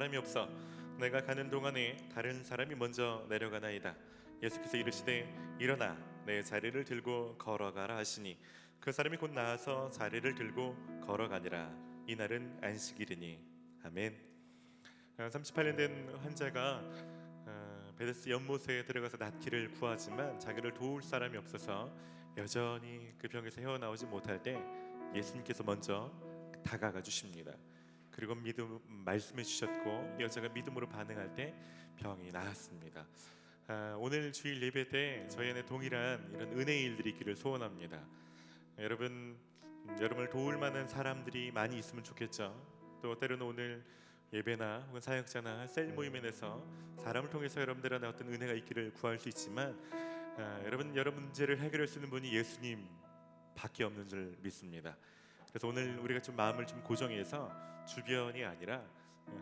사람이 없어 내가 가는 동안에 다른 사람이 먼저 내려가나이다. 예수께서 이르시되 일어나 내 자리를 들고 걸어가라 하시니 그 사람이 곧 나아서 자리를 들고 걸어가니라. 이날은 안식일이니. 아멘. 38년 된 환자가 베데스 연못에 들어가서 낫기를 구하지만 자기를 도울 사람이 없어서 여전히 그 병에서 헤어나오지 못할 때 예수님께서 먼저 다가가 주십니다. 그리고 말씀해 주셨고 여자가 믿음으로 반응할 때 병이 나았습니다. 오늘 주일 예배 때 저희 안에 동일한 이런 은혜의 일들이 있기를 소원합니다. 여러분을 도울 만한 사람들이 많이 있으면 좋겠죠. 또 때로는 오늘 예배나 혹은 사역자나 셀 모임에서 사람을 통해서 여러분들한테 어떤 은혜가 있기를 구할 수 있지만 여러분 문제를 해결할 수 있는 분이 예수님 밖에 없는 줄 믿습니다. 그래서 오늘 우리가 좀 마음을 좀 고정해서 주변이 아니라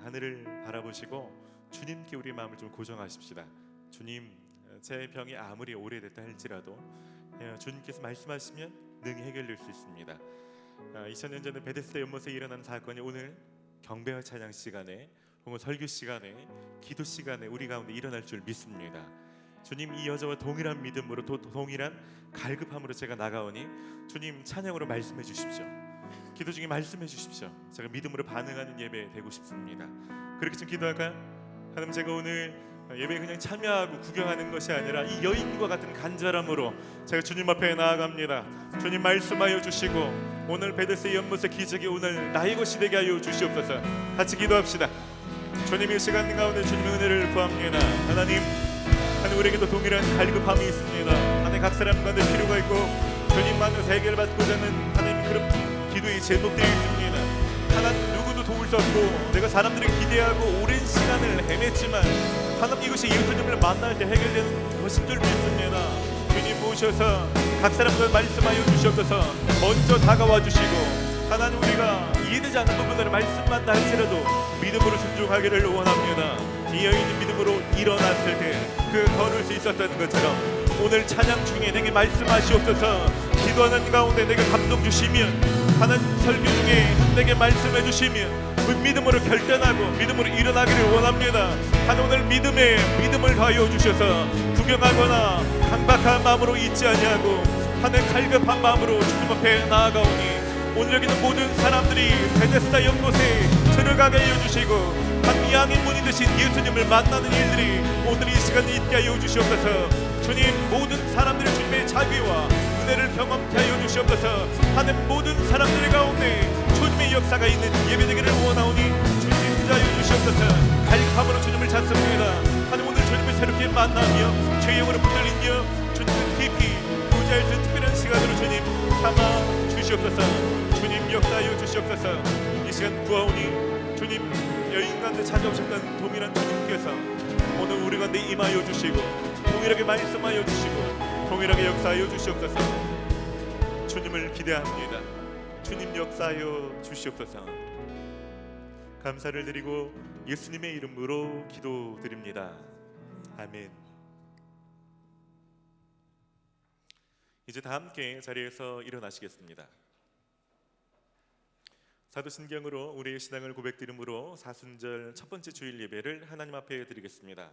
하늘을 바라보시고 주님께 우리 마음을 좀 고정하십시다. 주님, 제 병이 아무리 오래됐다 할지라도 주님께서 말씀하시면 능히 해결될 수 있습니다. 2000년 전에 베데스다 연못에 일어난 사건이 오늘 경배와 찬양 시간에 혹은 설교 시간에 기도 시간에 우리 가운데 일어날 줄 믿습니다. 주님, 이 여자와 동일한 믿음으로 동일한 갈급함으로 제가 나가오니 주님 찬양으로 말씀해 주십시오. 기도 중에 말씀해 주십시오. 제가 믿음으로 반응하는 예배 되고 싶습니다. 그렇게 좀 기도할까요? 하나님, 제가 오늘 예배에 그냥 참여하고 구경하는 것이 아니라 이 여인과 같은 간절함으로 제가 주님 앞에 나아갑니다. 주님 말씀하여 주시고 오늘 베데스다 연못의 기적이 오늘 나의 것이 되게 하여 주시옵소서. 같이 기도합시다. 주님, 이 시간 가운데 주님의 은혜를 구합니다. 하나님 우리에게도 동일한 갈급함이 있습니다. 하나님, 각 사람 가운데 필요가 있고 주님만을 해결 받고자 하는 하나님 그런 기도의 제목들이 있습니다. 하나님, 누구도 도울 수 없고 내가 사람들이 기대하고 오랜 시간을 헤맸지만 하나님, 이것이 예수님을 만날 때 해결되는 것인 줄 믿습니다. 주님 모셔서 각 사람들 말씀하여 주시옵소서. 먼저 다가와 주시고 하나님, 우리가 이해되지 않는 부분을 말씀만 할지라도 믿음으로 순종하기를 원합니다. 이 여인은 믿음으로 일어났을 때 그 걸을 수 있었던 것처럼 오늘 찬양 중에 내게 말씀하시옵소서. 기도하는 가운데 내게 감동 주시면 하나님, 설교 중에 내게 말씀해 주시면 믿음으로 결단하고 믿음으로 일어나기를 원합니다. 하나님, 오늘 믿음을 더하여 주셔서 구경하거나 강박한 마음으로 있지 아니하고 하나님 갈급한 마음으로 주님 앞에 나아가오니 오늘 여기 있는 모든 사람들이 베데스다 연못에 들어가게 하여 주시고 한 양의 문이 되신 예수님을 만나는 일들이 오늘 이 시간에 있게 하여 주시옵소서. 주님, 모든 사람들의 주님의 자비와 은혜를 경험케 하여 주시옵소서. 하나님, 모든 사람들 가운데 주님의 역사가 있는 예배되기를 원하오니 주님 인자하여 주시옵소서. 갈급함으로 주님을 찾습니다. 하나님, 오늘 주님을 새롭게 만나며 죄의 영으로 붙들리며 주님을 깊이 구제할 수 특별한 시간으로 주님 삼아 주시옵소서. 주님 역사하여 주시옵소서. 이 시간 구하오니 주님, 여인 가운데 찾아오셨던 동일한 주님께서 오늘 우리 가운데 임하여 주시고 동일하게 말씀하여 주시고 동일하게 역사하여 주시옵소서. 주님을 기대합니다. 주님 역사하여 주시옵소서. 감사를 드리고 예수님의 이름으로 기도드립니다. 아멘. 이제 다 함께 자리에서 일어나시겠습니다. 사도신경으로 우리의 신앙을 고백드림으로 사순절 첫 번째 주일 예배를 하나님 앞에 드리겠습니다.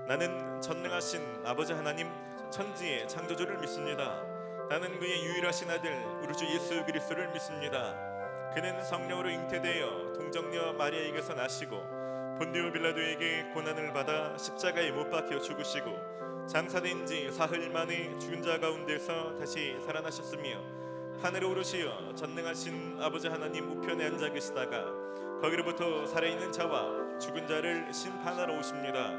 나는 전능하신 아버지 하나님 천지의 창조주를 믿습니다. 나는 그의 유일하신 아들 우리 주 예수 그리스도를 믿습니다. 그는 성령으로 잉태되어 동정녀 마리아에게서 나시고 본디오 빌라도에게 고난을 받아 십자가에 못 박혀 죽으시고 장사된 지 사흘 만에 죽은 자 가운데서 다시 살아나셨으며 하늘에 오르시어 전능하신 아버지 하나님 우편에 앉아 계시다가 거기로부터 살아있는 자와 죽은 자를 심판하러 오십니다.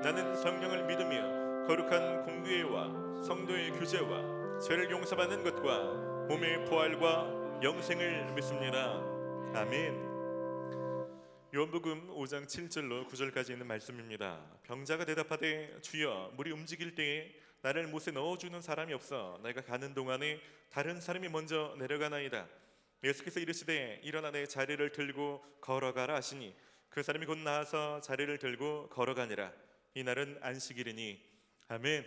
나는 성령을 믿으며 거룩한 공교회와 성도의 교제와 죄를 용서받는 것과 몸의 부활과 영생을 믿습니다. 아멘. 요한복음 5장 7절로 9절까지 있는 말씀입니다. 병자가 대답하되 주여 물이 움직일 때에 나를 못에 넣어주는 사람이 없어 내가 가는 동안에 다른 사람이 먼저 내려가나이다. 예수께서 이르시되 일어나 내 자리를 들고 걸어가라 하시니 그 사람이 곧 나아서 자리를 들고 걸어가니라. 이날은 안식일이니. 아멘.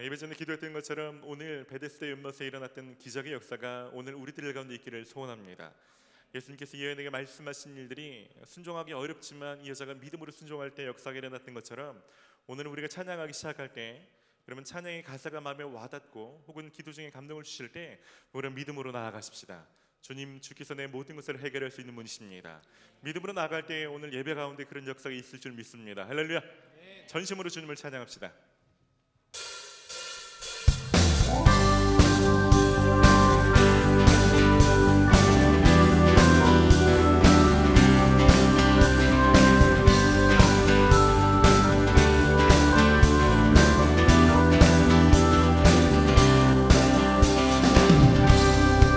예배 전에 기도했던 것처럼 오늘 베데스다 연못에 일어났던 기적의 역사가 오늘 우리들 가운데 있기를 소원합니다. 예수님께서 이 여인에게 말씀하신 일들이 순종하기 어렵지만 이 여자가 믿음으로 순종할 때 역사가 일어났던 것처럼 오늘은 우리가 찬양하기 시작할 때 그러면 찬양의 가사가 마음에 와닿고 혹은 기도 중에 감동을 주실 때 우리는 믿음으로 나아가십시다. 주님, 주께서 내 모든 것을 해결할 수 있는 분이십니다. 믿음으로 나아갈 때 오늘 예배 가운데 그런 역사가 있을 줄 믿습니다. 할렐루야. 전심으로 주님을 찬양합시다.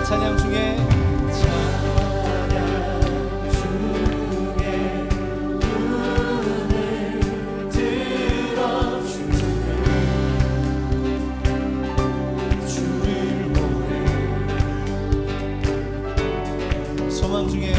찬양 중에 소망 중에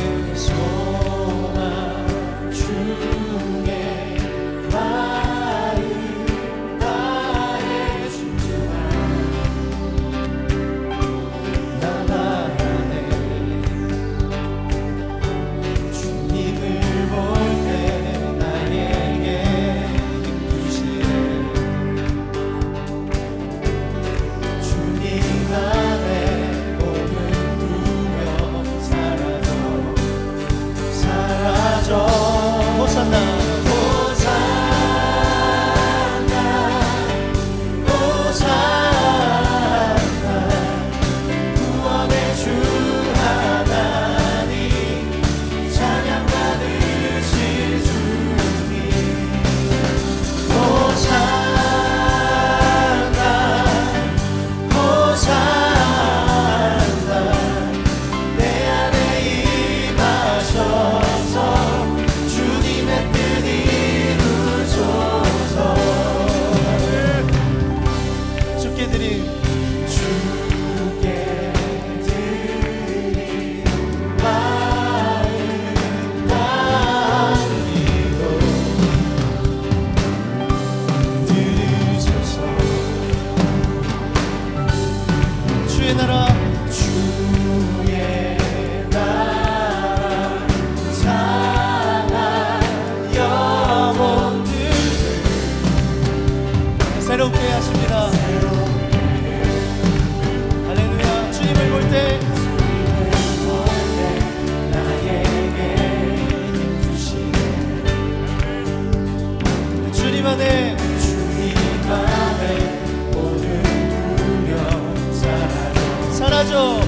새롭게 하십니다. 할렐루야. 주님을 볼 때 주님 안에 모든 두려움 사라져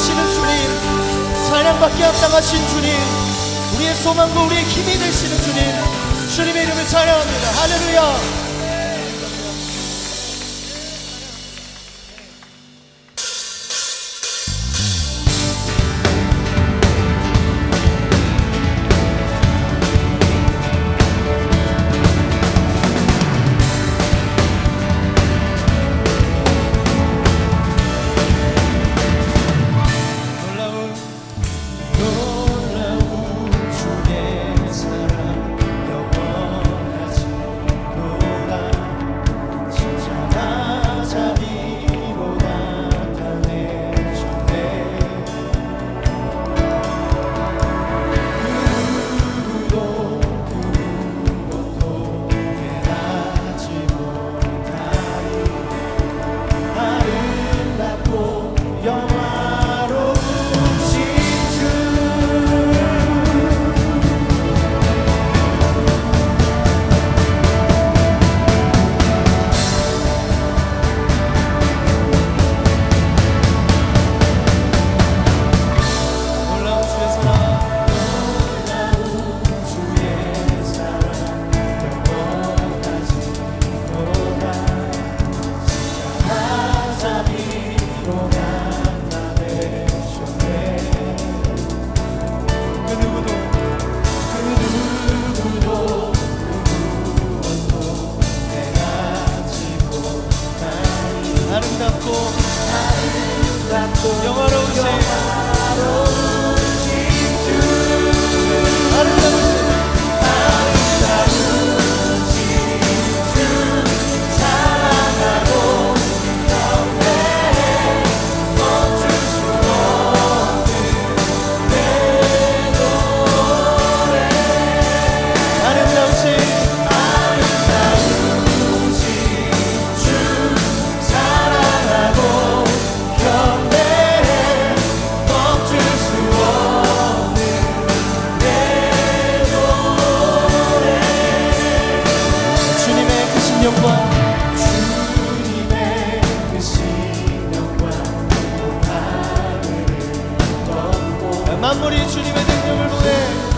되시는 주님, 찬양받기 합당하신 주님, 우리의 소망과 우리의 힘이 되시는 주님, 주님의 이름을 찬양합니다. 할렐루야. 만물이 주님의 능력을 보내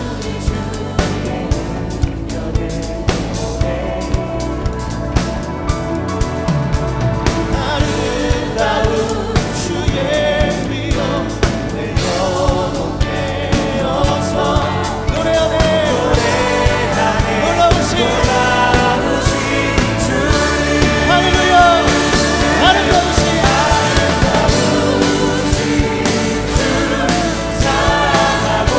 아름다운 주의 위엄 내 영혼 내어서 노래하네 놀라우신 주님 할렐루야 아름다우신 주 사랑하고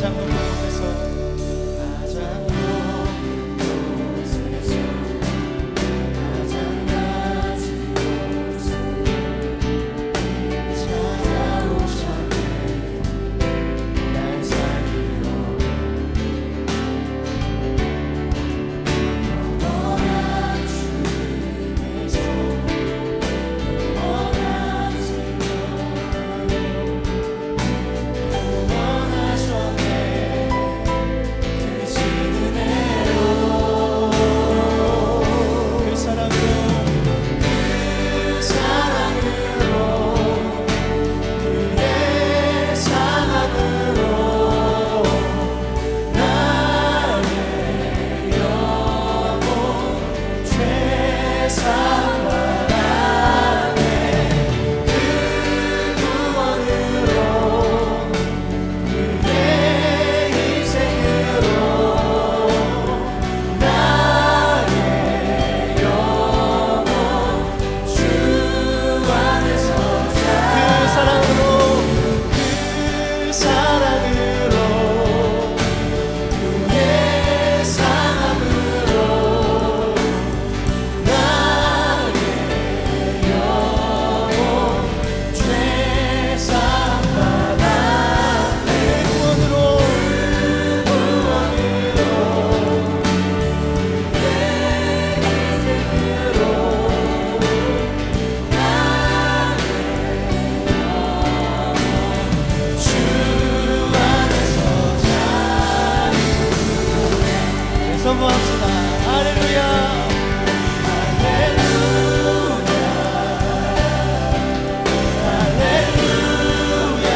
가장 높은 곳에서 가장 높은 곳에서 가장 낮은 곳으로 찾아오셨네 날 살리러 영원한 주님의 손 영원한 선포합시다. 할렐루야 할렐루야 할렐루야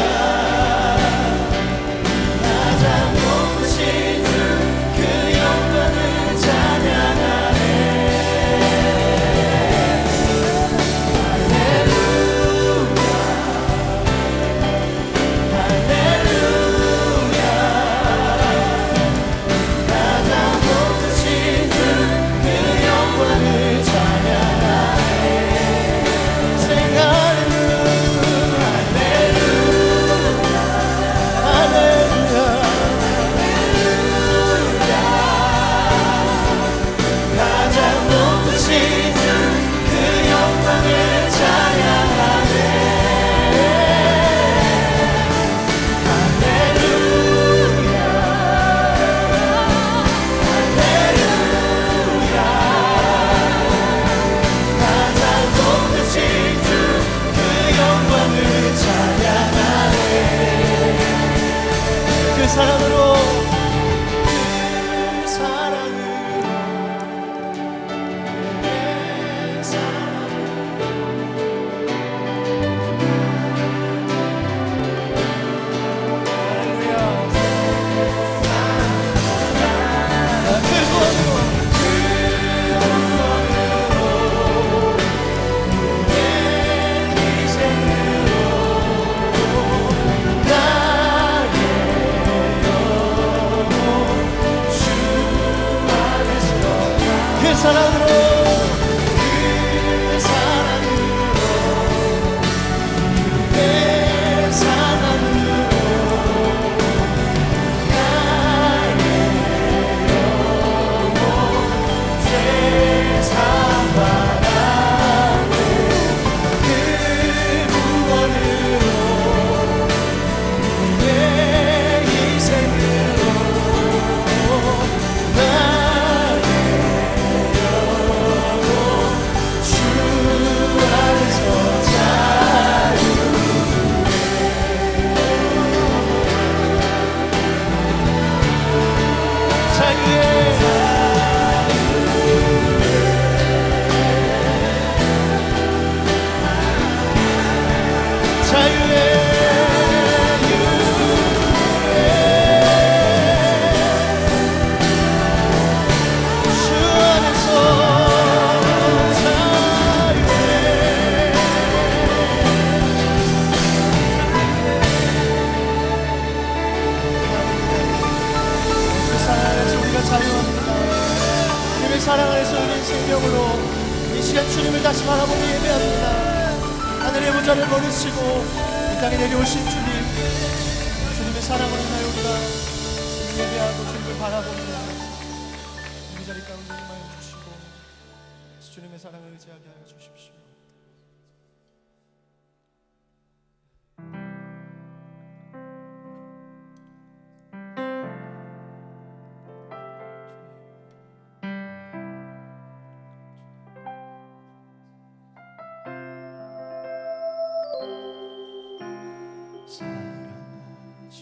가장 높으신 주 그 영광을 찬양하네 할렐루야 할렐루야 가장 높으신 주 그 영광을 찬양하네 그 사랑으로 그 사랑으로 그 사랑으로 그 사랑으로 그 사랑으로 그 사랑으로 나의 영혼 죄사함 받았네 그 구원으로 내 희생으로 사랑 안에서 우리 생명으로 이 시간 주님을 다시 바라보며 예배합니다. 하늘의 보좌를 버리시고 이 땅에 내려오신 주님, 주님의 사랑으로 인하여 우리가 예배하고 주님을 바라보며 우리 자리 가운데 임하여 주시고 주님의 사랑을 의지하게 하여 주십시오.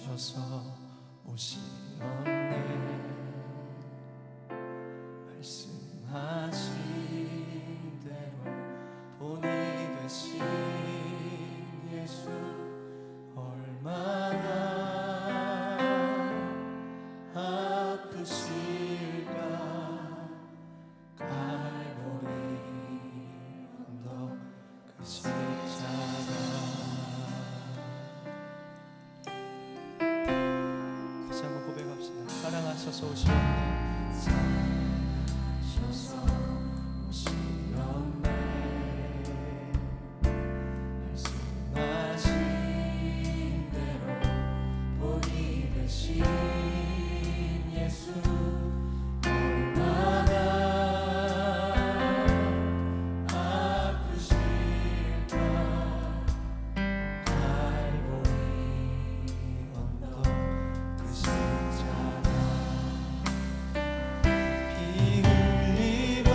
사랑하셔서 오시었네 말씀하신 대로 본이 되신 예수 얼마나 아프실까 갈보리 언덕 그 십자가 다시 한번 고백합시다. 사랑하셔서 오시었네 사랑하셔서 오시었네 말씀하신 대로 본이 되신 예수 얼마나 아프실까 갈보리 언덕 그 십자가 피 흘리며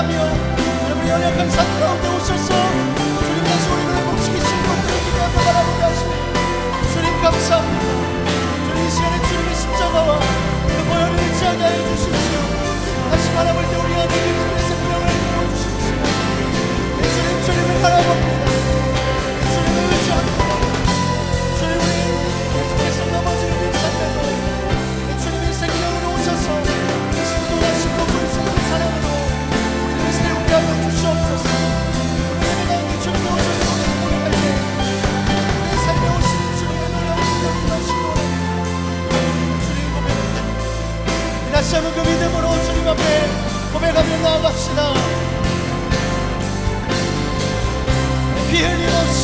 찬양하며 하나님의 연약한 삶 가운데 오셔서 주님 다시 우리를 회복시키신 것들을 기대하며 바라보게 하시니 주님 감사합니다. 주님 이 시간에 주님의 십자가와 그 보혈을 의지하게 하여 주십시오. 다시 바라볼 때 우리 안에 그리스도의 생명을 부어주십시오. 예수님 주님을 바라봅니다. 예수님을 의지합니다. 주님 우리 계속해서 넘어지는 이 삶에도 주님의 생명으로 오셔서 다시 또다시고 부르시는 사랑으로 우리를 세우게 하여 주시옵소서. 우리의 가운데 주님이 오셔서 우리를 고백할 때 우리의 삶에 오시는 주님의 놀라운 능력을 하시고 주님 고백합니다. 다시 한번 그 믿음으로 주님 앞에 고백하며 나아갑시다. 피 흘림 없이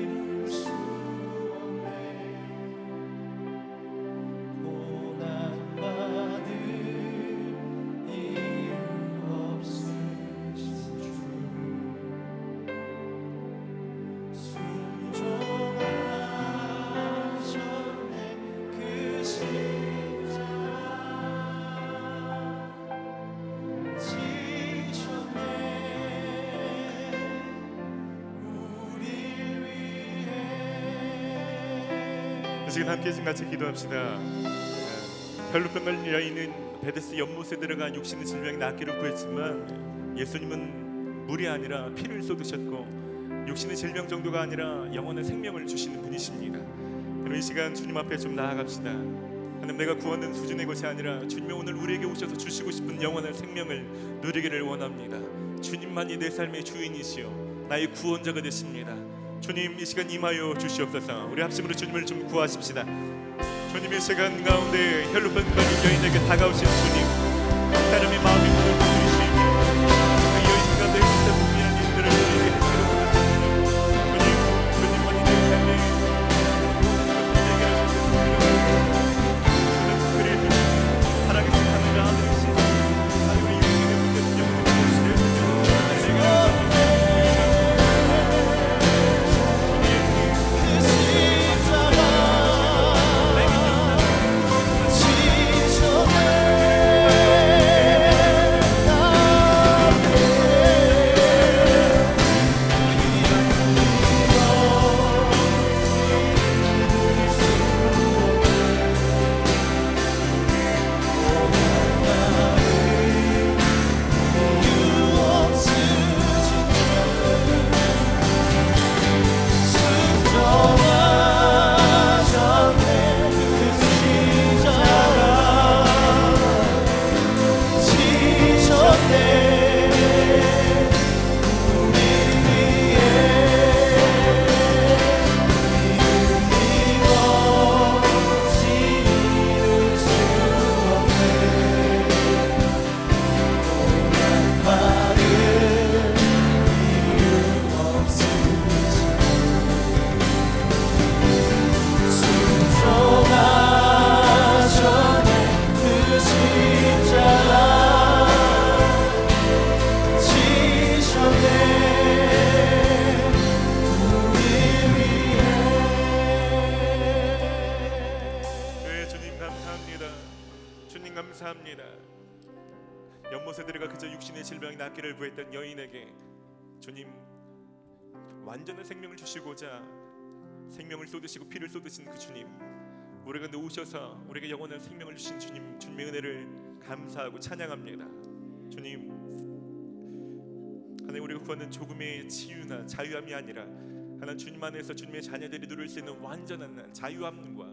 이룰 수 지금 함께 좀 같이 기도합시다. 혈루병을 여인은 베데스 연못에 들어가 육신의 질병이 낫기를 구했지만 예수님은 물이 아니라 피를 쏟으셨고 육신의 질병 정도가 아니라 영원한 생명을 주시는 분이십니다. 그럼 이 시간 주님 앞에 좀 나아갑시다. 하나님, 내가 구하는 수준의 것이 아니라 주님이 오늘 우리에게 오셔서 주시고 싶은 영원한 생명을 누리기를 원합니다. 주님만이 내 삶의 주인이시오 나의 구원자가 되십니다. 주님, 이 시간 임하여 주시옵소서. 우리 합심으로 주님을 좀 구하십시다. 주님의 시간 가운데 혈루병 걸린 여인에게 다가오신 주님, 사람의 마음이 문을 두드리시며 그 여인 가운데 진짜 분명한 일들을 우리에게 주님, 주님만이 내 삶의 살아계신 하나님의 아들이신 하나님의 영광의 문제는 영광을 지쳐내 감사합니다. 주님 감사합니다. 연못에 들어가 그저 육신의 질병이 낫기를 구했던 여인에게 주님 완전한 생명을 주시고자 생명을 쏟으시고 피를 쏟으신 그 주님, 우리 가운데 오셔서 우리에게 영원한 생명을 주신 주님, 주님의 은혜를 감사하고 찬양합니다. 주님, 하나님 우리가 구하는 조금의 치유나 자유함이 아니라 하나님 주님 안에서 주님의 자녀들이 누릴 수 있는 완전한 자유함과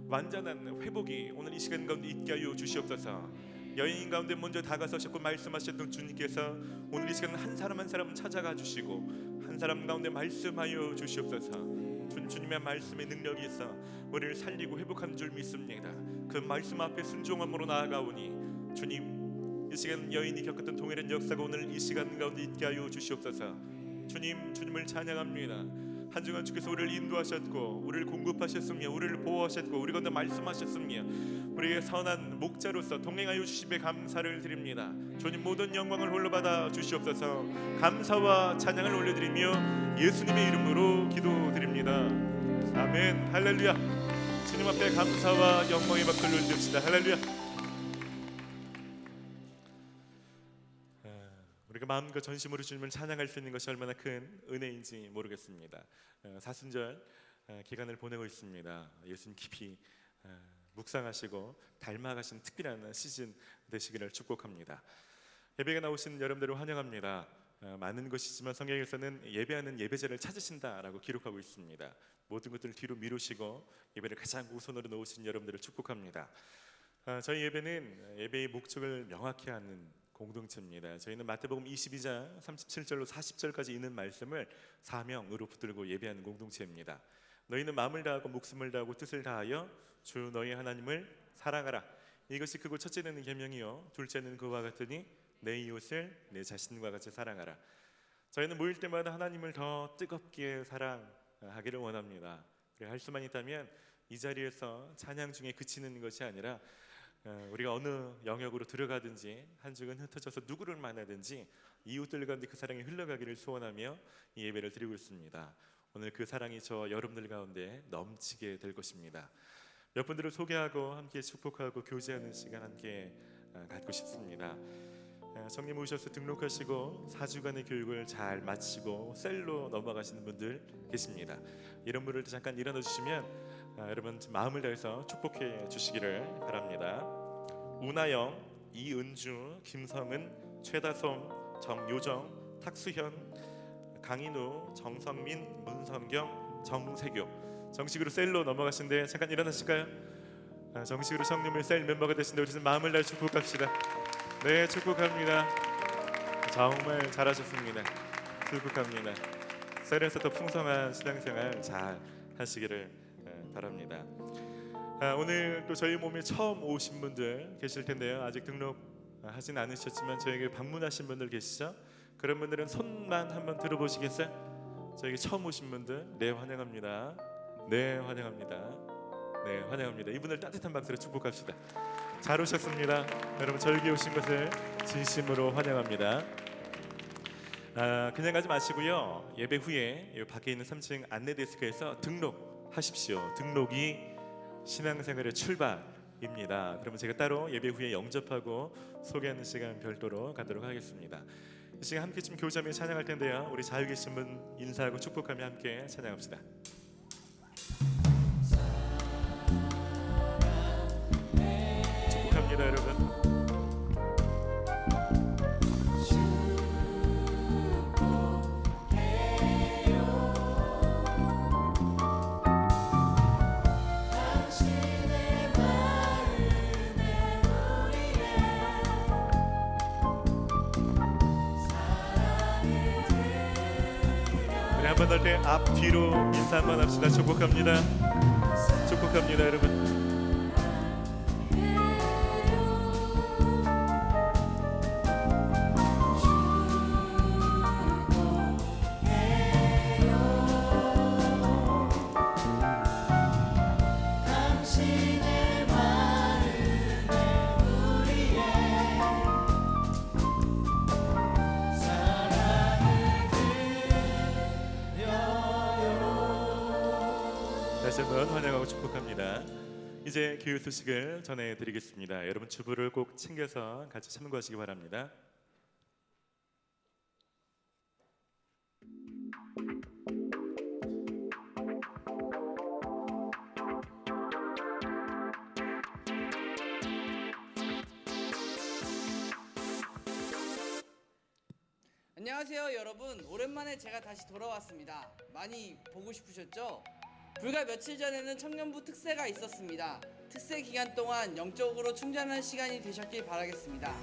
완전한 회복이 오늘 이 시간 가운데 있게 하여 주시옵소서. 여인 가운데 먼저 다가서셨고 말씀하셨던 주님께서 오늘 이 시간 한 사람 한 사람 찾아가 주시고 한 사람 가운데 말씀하여 주시옵소서. 주님의 말씀의 능력이 있어 우리를 살리고 회복하는 줄 믿습니다. 그 말씀 앞에 순종함으로 나아가오니 주님, 이 시간 여인이 겪었던 동일한 역사가 오늘 이 시간 가운데 있게 하여 주시옵소서. 주님, 주님을 찬양합니다. 한 주간 주께서 우리를 인도하셨고 우리를 공급하셨으며 우리를 보호하셨고 우리 가운데 말씀하셨으며 우리의 선한 목자로서 동행하여 주심에 감사를 드립니다. 주님, 모든 영광을 홀로 받아 주시옵소서. 감사와 찬양을 올려드리며 예수님의 이름으로 기도드립니다. 아멘. 할렐루야. 주님 앞에 감사와 영광의 박수를 올려드립시다. 할렐루야. 우리가 마음과 전심으로 주님을 찬양할 수 있는 것이 얼마나 큰 은혜인지 모르겠습니다. 사순절 기간을 보내고 있습니다. 예수님 깊이 묵상하시고 닮아가신 특별한 시즌 되시기를 축복합니다. 예배가 나오신 여러분들을 환영합니다. 많은 것이지만 성경에서는 예배하는 예배자를 찾으신다라고 기록하고 있습니다. 모든 것들을 뒤로 미루시고 예배를 가장 우선으로 놓으신 여러분들을 축복합니다. 저희 예배는 예배의 목적을 명확히 하는 공동체입니다. 저희는 마태복음 22장 37절로 40절까지 있는 말씀을 사명으로 붙들고 예배하는 공동체입니다. 너희는 마음을 다하고 목숨을 다하고 뜻을 다하여 주 너희 하나님을 사랑하라. 이것이 크고 첫째는 계명이요 둘째는 그와 같으니 내 이웃을 내 자신과 같이 사랑하라. 저희는 모일 때마다 하나님을 더 뜨겁게 사랑하기를 원합니다. 그래 할 수만 있다면 이 자리에서 찬양 중에 그치는 것이 아니라 우리가 어느 영역으로 들어가든지 한 주간 흩어져서 누구를 만나든지 이웃들 가운데 그 사랑이 흘러가기를 소원하며 이 예배를 드리고 있습니다. 오늘 그 사랑이 저 여러분들 가운데 넘치게 될 것입니다. 몇 분들을 소개하고 함께 축복하고 교제하는 시간 함께 갖고 싶습니다. 성님 오셔서 등록하시고 4주간의 교육을 잘 마치고 셀로 넘어가시는 분들 계십니다. 이런 분들 잠깐 일어나 주시면 여러분 마음을 다해서 축복해 주시기를 바랍니다. 우나영, 이은주, 김성은, 최다솜, 정요정, 탁수현, 강인우, 정성민, 문성경, 정세교 정식으로 셀로 넘어가신데 잠깐 일어나실까요? 정식으로 성님의 셀 멤버가 되신데 우리 마음을 다해 축복합시다. 네, 축복합니다. 정말 잘하셨습니다. 축복합니다. 셀에서 더 풍성한 신앙생활 잘 하시기를 바랍니다. 오늘 또 저희 몸에 처음 오신 분들 계실 텐데요. 아직 등록하진 않으셨지만 저에게 방문하신 분들 계시죠? 그런 분들은 손만 한번 들어보시겠어요? 저에게 처음 오신 분들, 네 환영합니다. 네 환영합니다. 네 환영합니다. 이분들 따뜻한 박수로 축복합시다. 잘 오셨습니다. 여러분 저에게 오신 것을 진심으로 환영합니다. 그냥 가지 마시고요. 예배 후에 밖에 있는 3층 안내 데스크에서 등록하십시오. 등록이 신앙생활의 출발입니다. 그러면 제가 따로 예배 후에 영접하고 소개하는 시간 별도로 갖도록 하겠습니다. 이 시간 함께 좀 교제하며 찬양할 텐데요. 우리 자유 계신 분 인사하고 축복하며 함께 찬양합시다. 축복합니다, 여러분. 한번 할 때 앞뒤로 인사 한번 합시다. 축복합니다. 축복합니다, 여러분. 다시 한번 환영하고 축복합니다. 이제 교육 소식을 전해드리겠습니다. 여러분 주부를 꼭 챙겨서 같이 참고하시기 바랍니다. 안녕하세요 여러분, 오랜만에 제가 다시 돌아왔습니다. 많이 보고 싶으셨죠? 불과 며칠 전에는 청년부 특세가 있었습니다. 특세 기간 동안 영적으로 충전하는 시간이 되셨길 바라겠습니다.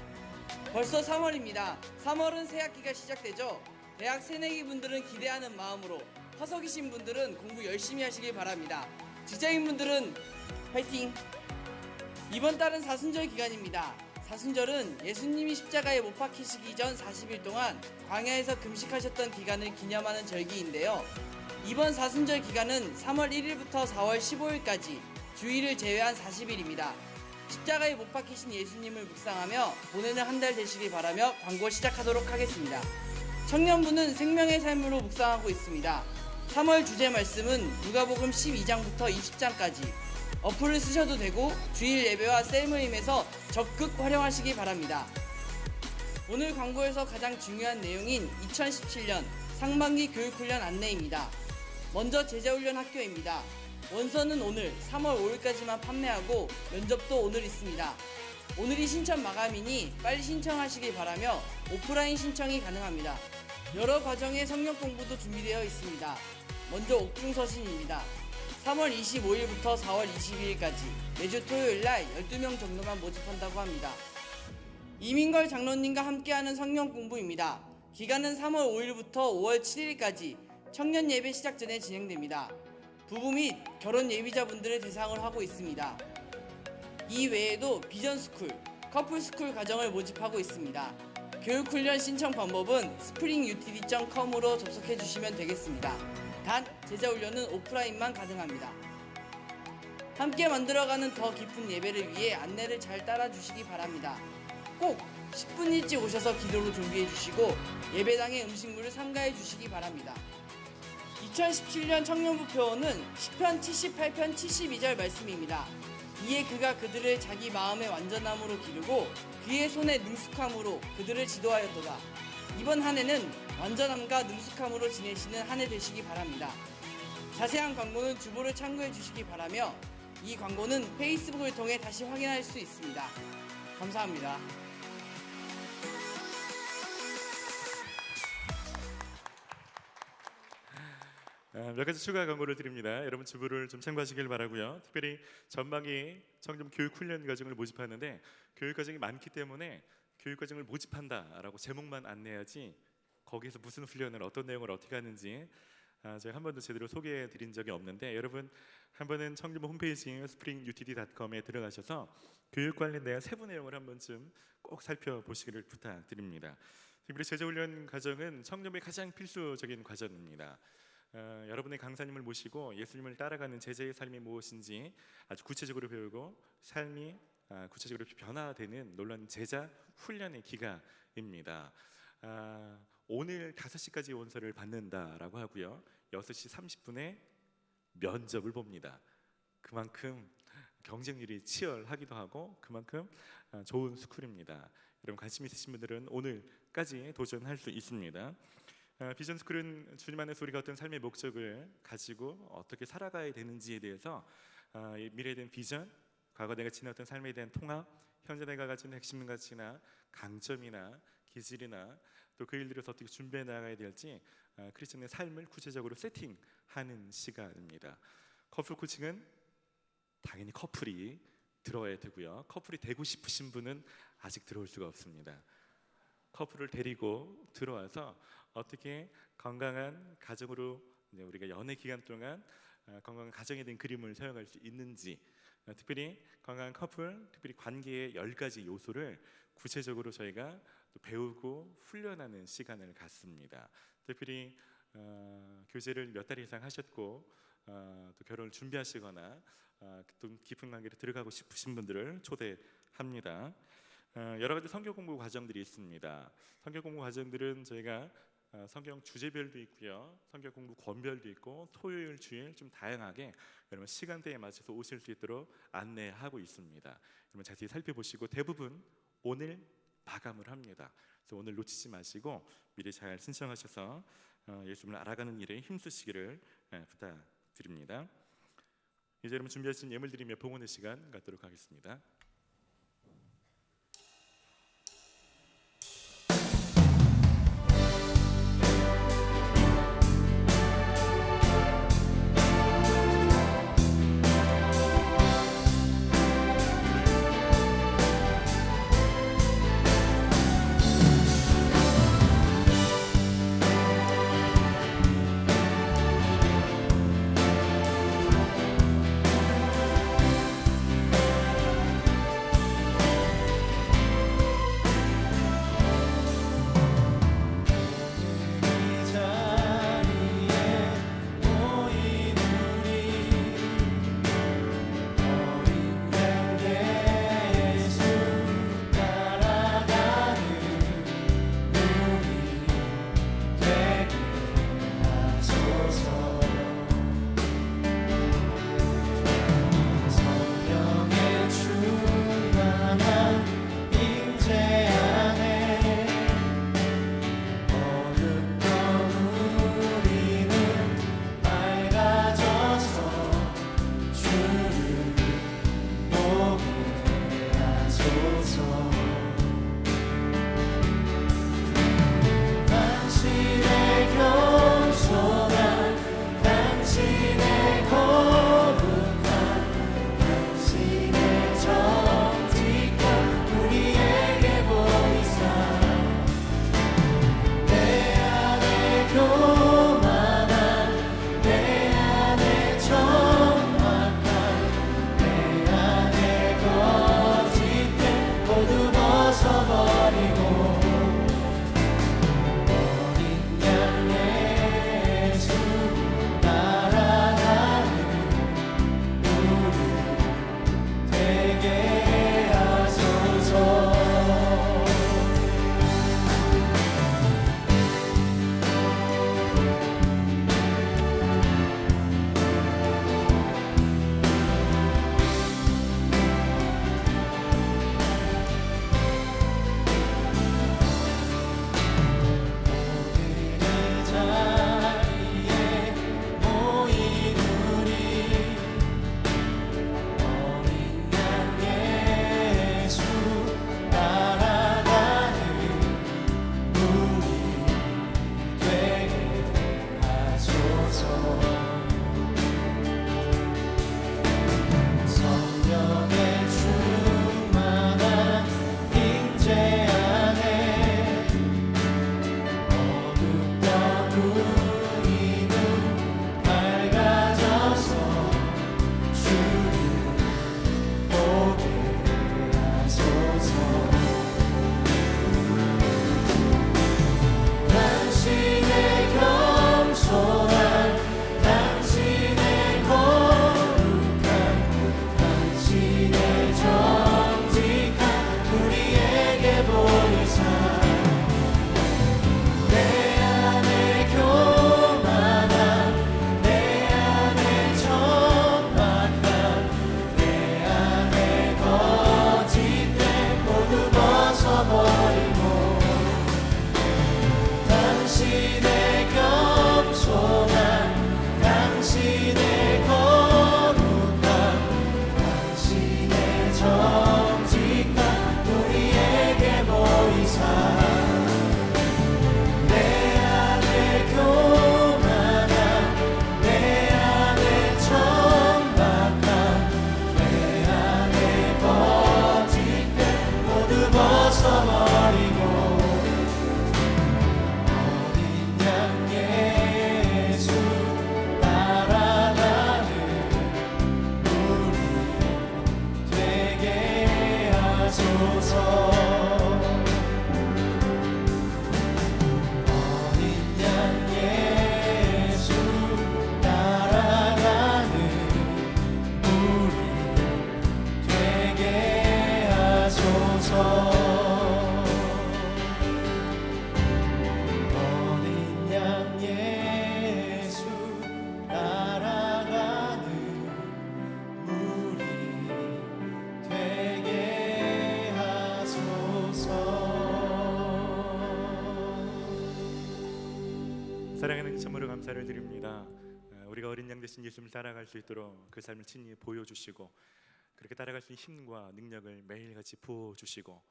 벌써 3월입니다. 3월은 새 학기가 시작되죠. 대학 새내기 분들은 기대하는 마음으로, 화석이신 분들은 공부 열심히 하시길 바랍니다. 직장인분들은 화이팅! 이번 달은 사순절 기간입니다. 사순절은 예수님이 십자가에 못 박히시기 전 40일 동안 광야에서 금식하셨던 기간을 기념하는 절기인데요. 이번 사순절 기간은 3월 1일부터 4월 15일까지 주일을 제외한 40일입니다. 십자가에 못 박히신 예수님을 묵상하며 보내는 한 달 되시길 바라며 광고 시작하도록 하겠습니다. 청년부는 생명의 삶으로 묵상하고 있습니다. 3월 주제 말씀은 누가복음 12장부터 20장까지. 어플을 쓰셔도 되고 주일 예배와 셀 모임에서 적극 활용하시기 바랍니다. 오늘 광고에서 가장 중요한 내용인 2017년 상반기 교육훈련 안내입니다. 먼저 제자훈련 학교입니다. 원서는 오늘 3월 5일까지만 판매하고 면접도 오늘 있습니다. 오늘이 신청 마감이니 빨리 신청하시길 바라며 오프라인 신청이 가능합니다. 여러 과정의 성역 공부도 준비되어 있습니다. 먼저 옥중서신입니다. 3월 25일부터 4월 22일까지 매주 토요일날 12명 정도만 모집한다고 합니다. 이민걸 장로님과 함께하는 성경 공부입니다. 기간은 3월 5일부터 5월 7일까지 청년 예배 시작 전에 진행됩니다. 부부 및 결혼 예비자분들을 대상으로 하고 있습니다. 이 외에도 비전스쿨, 커플스쿨 과정을 모집하고 있습니다. 교육훈련 신청 방법은 springutd.com으로 접속해 주시면 되겠습니다. 단 제자훈련은 오프라인만 가능합니다. 함께 만들어가는 더 깊은 예배를 위해 안내를 잘 따라주시기 바랍니다. 꼭 10분 일찍 오셔서 기도로 준비해 주시고 예배당의 음식물을 삼가해 주시기 바랍니다. 2017년 청년부 표어는 시편 78편 72절 말씀입니다. 이에 그가 그들을 자기 마음의 완전함으로 기르고 그의 손의 능숙함으로 그들을 지도하였도다. 이번 한 해는 완전함과 능숙함으로 지내시는 한 해 되시기 바랍니다. 자세한 광고는 주보를 참고해 주시기 바라며 이 광고는 페이스북을 통해 다시 확인할 수 있습니다. 감사합니다. 몇 가지 추가 광고를 드립니다. 여러분 주부를 좀 참고하시길 바라고요. 특별히 전반기 청년 교육 훈련 과정을 모집하는데 교육 과정이 많기 때문에 교육 과정을 모집한다라고 제목만 안내하지 거기서 무슨 훈련을 어떤 내용을 어떻게 하는지 제가 한 번도 제대로 소개해 드린 적이 없는데 여러분 한 번은 청년부 홈페이지 springutd.com에 들어가셔서 교육 관련된 세부 내용을 한 번쯤 꼭 살펴보시기를 부탁드립니다. 특별히 제자훈련 과정은 청년부의 가장 필수적인 과정입니다. 여러분의 강사님을 모시고 예수님을 따라가는 제자의 삶이 무엇인지 아주 구체적으로 배우고 삶이 구체적으로 변화되는 놀라운 제자 훈련의 기간입니다. 오늘 5시까지 원서를 받는다라고 하고요. 6시 30분에 면접을 봅니다. 그만큼 경쟁률이 치열하기도 하고 그만큼 좋은 스쿨입니다. 여러분 관심 있으신 분들은 오늘까지 도전할 수 있습니다. 비전스쿨은 주님 안에서 우리가 어떤 삶의 목적을 가지고 어떻게 살아가야 되는지에 대해서 미래에 대한 비전, 과거 내가 지냈던 삶에 대한 통합, 현재 내가 가진 핵심 가치나 강점이나 기질이나 또 그 일들에서 어떻게 준비해 나가야 될지 크리스천의 삶을 구체적으로 세팅하는 시간입니다. 커플 코칭은 당연히 커플이 들어와야 되고요. 커플이 되고 싶으신 분은 아직 들어올 수가 없습니다. 커플을 데리고 들어와서 어떻게 건강한 가정으로 우리가 연애 기간 동안 건강한 가정에 대한 그림을 사용할 수 있는지 특별히 건강한 커플, 특별히 관계의 10가지 요소를 구체적으로 저희가 또 배우고 훈련하는 시간을 갖습니다. 특별히 교제를 몇 달 이상 하셨고 또 결혼을 준비하시거나 또 깊은 관계로 들어가고 싶으신 분들을 초대합니다. 여러 가지 성경 공부 과정들이 있습니다. 성경 공부 과정들은 저희가 성경 주제별도 있고요, 성경 공부 권별도 있고 토요일, 주일 좀 다양하게 여러분 시간대에 맞춰서 오실 수 있도록 안내하고 있습니다. 여러분 자세히 살펴보시고 대부분 오늘 마감을 합니다. 그래서 오늘 놓치지 마시고 미리 잘 신청하셔서 예수님을 알아가는 일에 힘쓰시기를 부탁드립니다. 이제 여러분 준비하신 예물 드리며 봉헌의 시간 갖도록 하겠습니다. 사랑하는 참으로 감사를 드립니다. 우리가 어린 양 되신 예수님을 따라갈 수 있도록 그 삶을 친히 보여주시고 그렇게 따라갈 수 있는 힘과 능력을 매일같이 부어주시고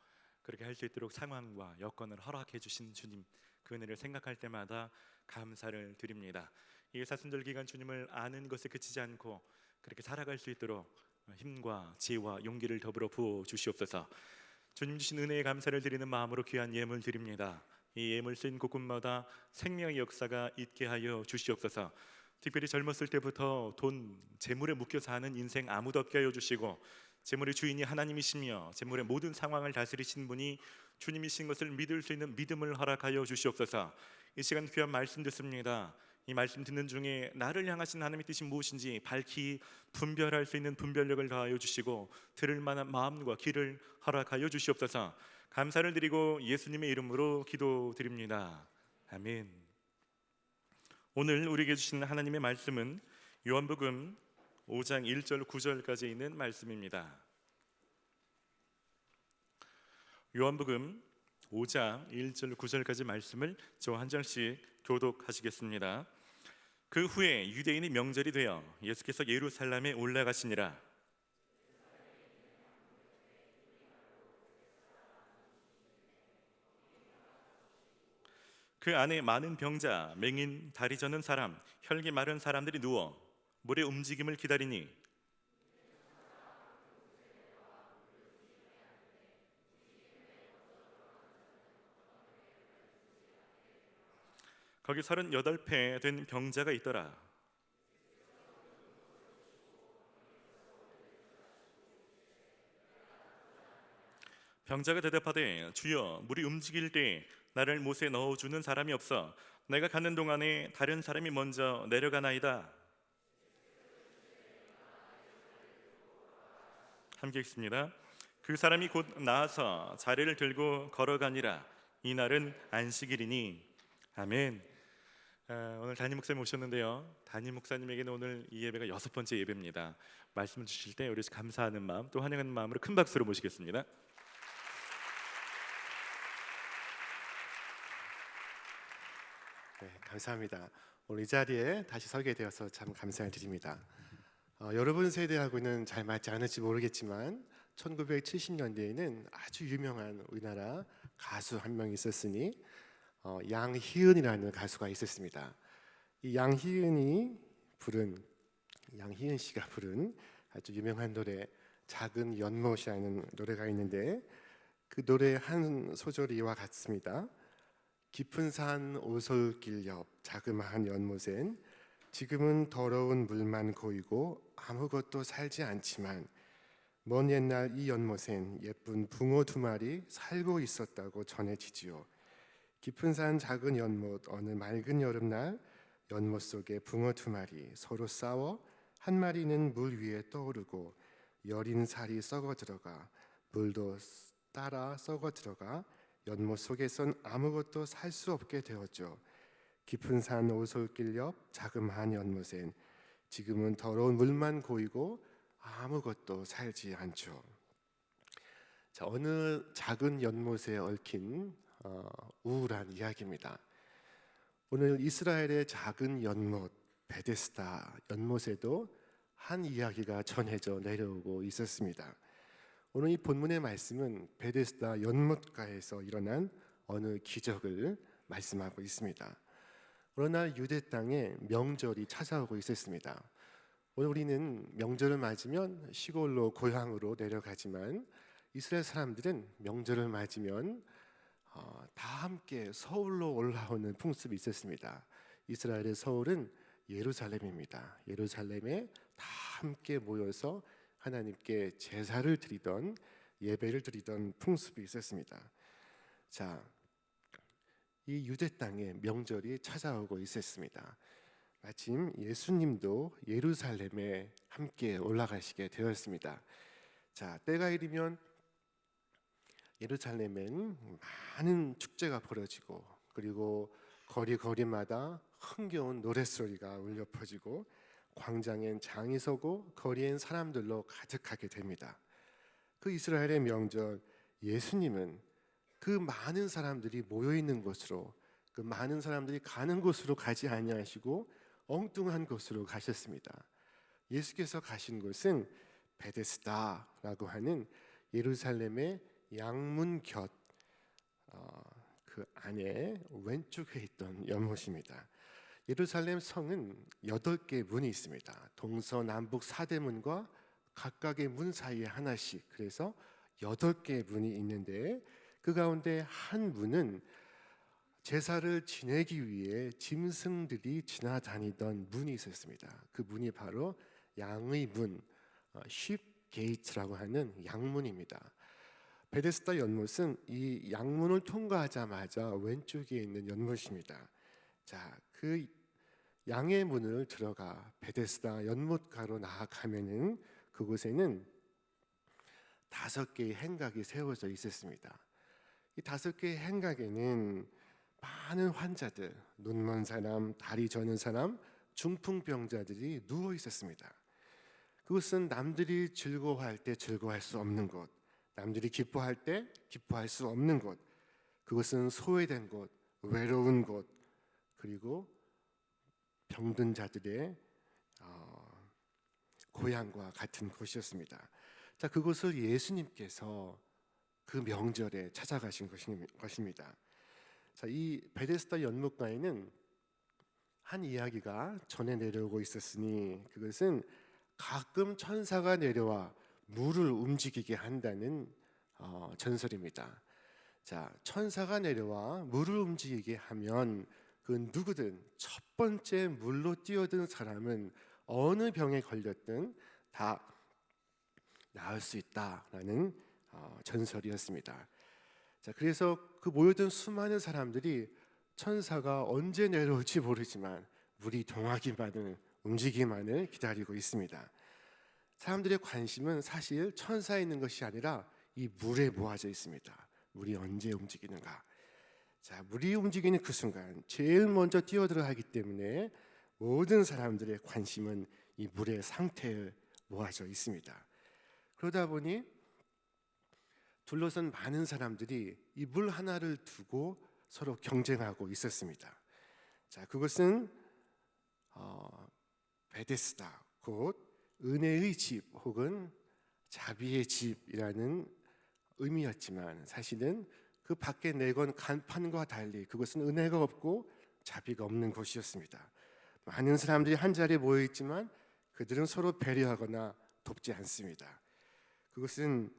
그렇게 할 수 있도록 상황과 여건을 허락해 주신 주님, 그 은혜를 생각할 때마다 감사를 드립니다. 이 사순절 기간 주님을 아는 것에 그치지 않고 그렇게 살아갈 수 있도록 힘과 지혜와 용기를 더불어 부어 주시옵소서. 주님 주신 은혜에 감사를 드리는 마음으로 귀한 예물 드립니다. 이 예물 쓰인 곳곳마다 생명의 역사가 있게 하여 주시옵소서. 특별히 젊었을 때부터 돈, 재물에 묶여 사는 인생 아무도 없게 하여 주시고 재물의 주인이 하나님이시며 재물의 모든 상황을 다스리신 분이 주님이신 것을 믿을 수 있는 믿음을 허락하여 주시옵소서. 이 시간 귀한 말씀 듣습니다. 이 말씀 듣는 중에 나를 향하신 하나님의 뜻이 무엇인지 밝히 분별할 수 있는 분별력을 더하여 주시고 들을 만한 마음과 귀를 허락하여 주시옵소서. 감사를 드리고 예수님의 이름으로 기도드립니다. 아멘. 오늘 우리에게 주신 하나님의 말씀은 요한복음 5장 1절 9절까지 있는 말씀입니다. 요한복음 5장 1절 9절까지 말씀을 저 한 절씩 교독하시겠습니다. 그 후에 유대인의 명절이 되어 예수께서 예루살렘에 올라가시니라. 그 안에 많은 병자, 맹인, 다리 저는 사람, 혈기 마른 사람들이 누워 물의 움직임을 기다리니 거기 38배 된 병자가 있더라. 병자가 대답하되 주여, 물이 움직일 때 나를 못에 넣어주는 사람이 없어 내가 가는 동안에 다른 사람이 먼저 내려가나이다. 함께 읽습니다. 그 사람이 곧 나아서 자리를 들고 걸어가니라. 이날은 안식일이니. 아멘. 오늘 담임 목사님 오셨는데요, 담임 목사님에게는 오늘 이 예배가 6번째 예배입니다. 말씀 주실 때 우리 감사하는 마음 또 환영하는 마음으로 큰 박수로 모시겠습니다. 네, 감사합니다. 오늘 이 자리에 다시 서게 되어서 참 감사를 드립니다. 여러분 세대하고는 잘 맞지 않을지 모르겠지만 1970년대에는 아주 유명한 우리나라 가수 한 명 있었으니 양희은이라는 가수가 있었습니다. 이 양희은 씨가 부른 아주 유명한 노래 작은 연못이라는 노래가 있는데 그 노래 한 소절이 이와 같습니다. 깊은 산 오솔길 옆 자그마한 연못엔 지금은 더러운 물만 고이고 아무것도 살지 않지만 먼 옛날 이 연못엔 예쁜 붕어 2마리 살고 있었다고 전해지지요. 깊은 산 작은 연못 어느 맑은 여름날 연못 속에 붕어 2마리 서로 싸워 한 마리는 물 위에 떠오르고 여린 살이 썩어 들어가 물도 따라 썩어 들어가 연못 속에선 아무것도 살 수 없게 되었죠. 깊은 산 오솔길 옆 자그마한 연못엔 지금은 더러운 물만 고이고 아무것도 살지 않죠. 자, 어느 작은 연못에 얽힌 우울한 이야기입니다. 오늘 이스라엘의 작은 연못 베데스다 연못에도 한 이야기가 전해져 내려오고 있었습니다. 오늘 이 본문의 말씀은 베데스다 연못가에서 일어난 어느 기적을 말씀하고 있습니다. 어느 날 유대 땅에 명절이 찾아오고 있었습니다. 오늘 우리는 명절을 맞으면 시골로 고향으로 내려가지만 이스라엘 사람들은 명절을 맞으면 다 함께 서울로 올라오는 풍습이 있었습니다. 이스라엘의 서울은 예루살렘입니다. 예루살렘에 다 함께 모여서 하나님께 제사를 드리던 예배를 드리던 풍습이 있었습니다. 자, 이 유대 땅에 명절이 찾아오고 있었습니다. 마침 예수님도 예루살렘에 함께 올라가시게 되었습니다. 자, 때가 이르면 예루살렘엔 많은 축제가 벌어지고 그리고 거리마다 흥겨운 노랫소리가 울려 퍼지고 광장엔 장이 서고 거리엔 사람들로 가득하게 됩니다. 그 이스라엘의 명절 예수님은 그 많은 사람들이 모여 있는 곳으로 그 많은 사람들이 가는 곳으로 가지 아니하시고 엉뚱한 곳으로 가셨습니다. 예수께서 가신 곳은 베데스다라고 하는 예루살렘의 양문 곁 그 안에 왼쪽에 있던 연못입니다. 예루살렘 성은 8개의 문이 있습니다. 동서남북 4대문과 각각의 문 사이에 하나씩, 그래서 8개의 문이 있는데 그 가운데 한 문은 제사를 지내기 위해 짐승들이 지나다니던 문이 있었습니다. 그 문이 바로 양의 문, sheep gate라고 하는 양문입니다. 베데스다 연못은 이 양문을 통과하자마자 왼쪽에 있는 연못입니다. 자, 그 양의 문을 들어가 베데스다 연못가로 나아가면은 그곳에는 5개의 행각이 세워져 있었습니다. 이 5개의 행각에는 많은 환자들, 눈 먼 사람, 다리 저는 사람, 중풍병자들이 누워 있었습니다. 그것은 남들이 즐거워할 때 즐거워할 수 없는 곳, 남들이 기뻐할 때 기뻐할 수 없는 곳, 그것은 소외된 곳, 외로운 곳, 그리고 병든 자들의 고향과 같은 곳이었습니다. 자, 그곳을 예수님께서 그 명절에 찾아가신 것입니다. 자, 이 베데스다 연못가에는 한 이야기가 전해 내려오고 있었으니 그것은 가끔 천사가 내려와 물을 움직이게 한다는 전설입니다. 자, 천사가 내려와 물을 움직이게 하면 그 누구든 첫 번째 물로 뛰어든 사람은 어느 병에 걸렸든 다 나을 수 있다라는 전설이었습니다. 자, 그래서 그 모여든 수많은 사람들이 천사가 언제 내려올지 모르지만 물이 동하기만을 움직이기만을 기다리고 있습니다. 사람들의 관심은 사실 천사에 있는 것이 아니라 이 물에 모아져 있습니다. 물이 언제 움직이는가. 자, 물이 움직이는 그 순간 제일 먼저 뛰어들어야 하기 때문에 모든 사람들의 관심은 이 물의 상태에 모아져 있습니다. 그러다 보니 둘러선 많은 사람들이 이 물 하나를 두고 서로 경쟁하고 있었습니다. 자, 그것은 베데스다, 곧 은혜의 집 혹은 자비의 집이라는 의미였지만 사실은 그 밖에 내건 간판과 달리 그것은 은혜가 없고 자비가 없는 곳이었습니다. 많은 사람들이 한 자리에 모여 있지만 그들은 서로 배려하거나 돕지 않습니다. 그것은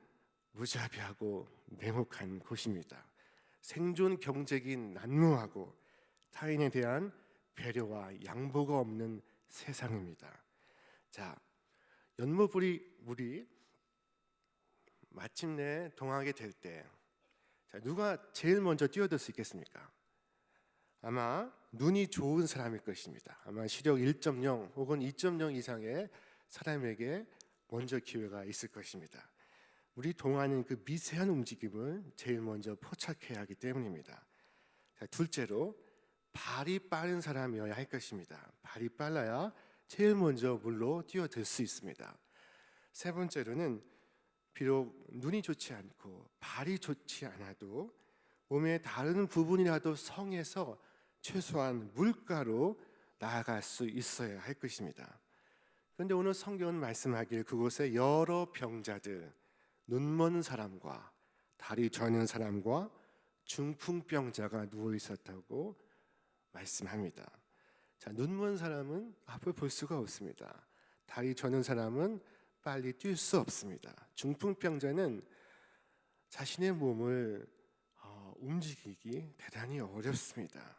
무자비하고 냉혹한 곳입니다. 생존 경쟁이 난무하고 타인에 대한 배려와 양보가 없는 세상입니다. 자, 연못물이 마침내 동하게 될 때, 자, 누가 제일 먼저 뛰어들 수 있겠습니까? 아마 눈이 좋은 사람일 것입니다. 아마 시력 1.0 혹은 2.0 이상의 사람에게 먼저 기회가 있을 것입니다. 우리 동하는 그 미세한 움직임을 제일 먼저 포착해야 하기 때문입니다. 자, 둘째로 발이 빠른 사람이어야 할 것입니다. 발이 빨라야 제일 먼저 물로 뛰어들 수 있습니다. 세 번째로는 비록 눈이 좋지 않고 발이 좋지 않아도 몸의 다른 부분이라도 성해서 최소한 물가로 나아갈 수 있어야 할 것입니다. 그런데 오늘 성경은 말씀하길 그곳에 여러 병자들, 눈먼 사람과 다리 저는 사람과 중풍병자가 누워 있었다고 말씀합니다. 자, 눈먼 사람은 앞을 볼 수가 없습니다. 다리 저는 사람은 빨리 뛸 수 없습니다. 중풍병자는 자신의 몸을 움직이기 대단히 어렵습니다.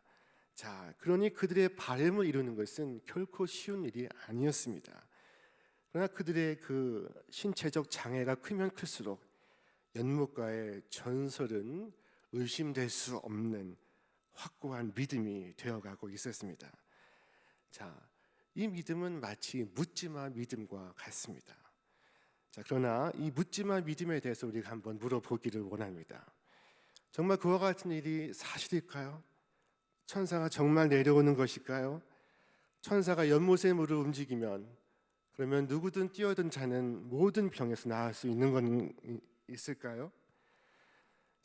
자, 그러니 그들의 바람을 이루는 것은 결코 쉬운 일이 아니었습니다. 그러나 그들의 그 신체적 장애가 크면 클수록 연못가의 전설은 의심될 수 없는 확고한 믿음이 되어가고 있었습니다. 자, 이 믿음은 마치 묻지마 믿음과 같습니다. 자, 그러나 이 묻지마 믿음에 대해서 우리가 한번 물어보기를 원합니다. 정말 그와 같은 일이 사실일까요? 천사가 정말 내려오는 것일까요? 천사가 연못의 물을 움직이면 그러면 누구든 뛰어든 자는 모든 병에서 나을 수 있는 건 있을까요?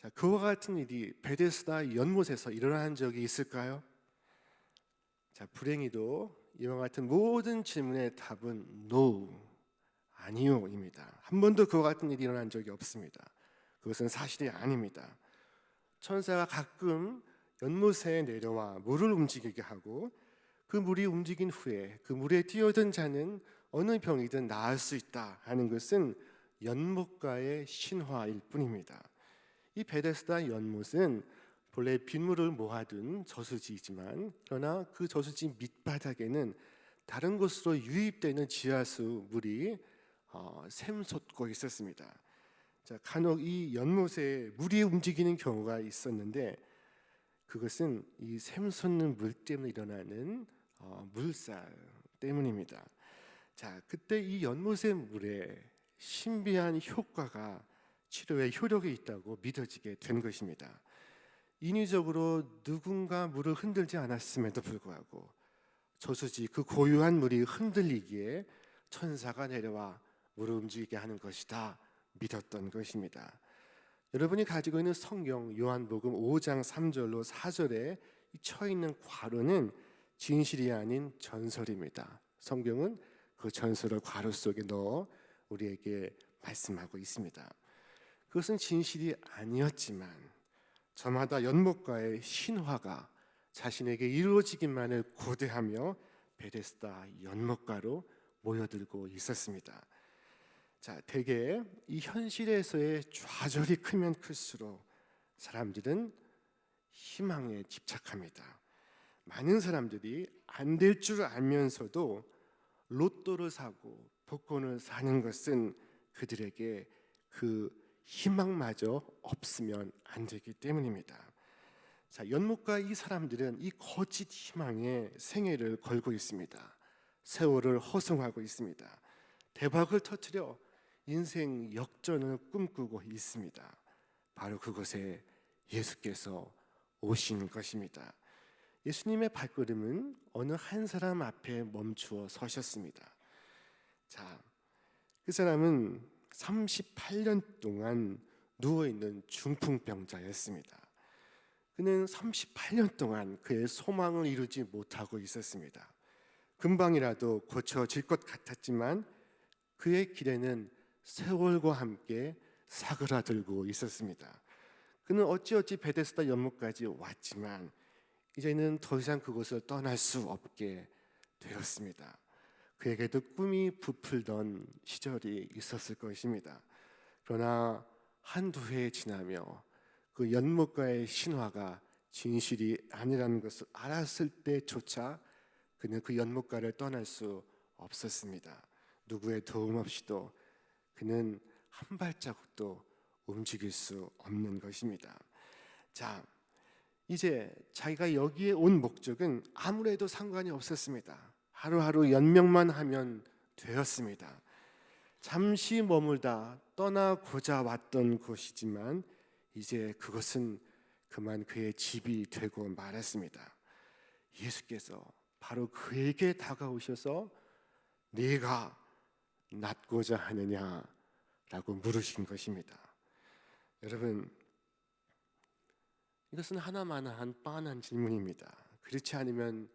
자, 그와 같은 일이 베데스다 연못에서 일어난 적이 있을까요? 자, 불행히도 이와 같은 모든 질문의 답은 no, 아니요입니다. 한 번도 그와 같은 일이 일어난 적이 없습니다. 그것은 사실이 아닙니다. 천사가 가끔 연못에 내려와 물을 움직이게 하고 그 물이 움직인 후에 그 물에 뛰어든 자는 어느 병이든 나을 수 있다 하는 것은 연못가의 신화일 뿐입니다. 이 베데스다 연못은 본래 빗물을 모아둔 저수지이지만 그러나 그 저수지 밑바닥에는 다른 곳으로 유입되는 지하수 물이 샘솟고 있었습니다. 자, 간혹 이 연못에 물이 움직이는 경우가 있었는데 그것은 이 샘솟는 물 때문에 일어나는 물살 때문입니다. 자, 그때 이 연못의 물에 신비한 효과가 치료에 효력이 있다고 믿어지게 된 것입니다. 인위적으로 누군가 물을 흔들지 않았음에도 불구하고 저수지 그 고유한 물이 흔들리기에 천사가 내려와 물을 움직이게 하는 것이다 믿었던 것입니다. 여러분이 가지고 있는 성경 요한복음 5장 3절로 4절에 쳐 있는 괄호는 진실이 아닌 전설입니다. 성경은 그 전설을 괄호 속에 넣어 우리에게 말씀하고 있습니다. 그것은 진실이 아니었지만 저마다 연못가의 신화가 자신에게 이루어지기만을 고대하며 베데스다 연못가로 모여들고 있었습니다. 자, 대개 이 현실에서의 좌절이 크면 클수록 사람들은 희망에 집착합니다. 많은 사람들이 안 될 줄 알면서도 로또를 사고 복권을 사는 것은 그들에게 그 희망마저 없으면 안 되기 때문입니다. 자, 연못가 이 사람들은 이 거짓 희망에 생애를 걸고 있습니다. 세월을 허송하고 있습니다. 대박을 터뜨려 인생 역전을 꿈꾸고 있습니다. 바로 그곳에 예수께서 오신 것입니다. 예수님의 발걸음은 어느 한 사람 앞에 멈추어 서셨습니다. 자, 그 사람은 38년 동안 누워있는 중풍병자였습니다. 그는 38년 동안 그의 소망을 이루지 못하고 있었습니다. 금방이라도 고쳐질 것 같았지만 그의 길에는 세월과 함께 사그라들고 있었습니다. 그는 어찌어찌 베데스다 연못까지 왔지만 이제는 더 이상 그곳을 떠날 수 없게 되었습니다. 그에게도 꿈이 부풀던 시절이 있었을 것입니다. 그러나 한두 해 지나며 그 연못가의 신화가 진실이 아니라는 것을 알았을 때조차 그는 그 연못가를 떠날 수 없었습니다. 누구의 도움 없이도 그는 한 발자국도 움직일 수 없는 것입니다. 자, 이제 자기가 여기에 온 목적은 아무래도 상관이 없었습니다. 하루하루 연명만 하면 되었습니다. 잠시 머물다 떠나고자 왔던 곳이지만 이제 그것은 그만 그의 집이 되고 말았습니다. 예수께서 바로 그에게 다가오셔서 네가 낫고자 하느냐라고 물으신 것입니다. 여러분, 이것은 하나마나한 뻔한 질문입니다. 그렇지 않으면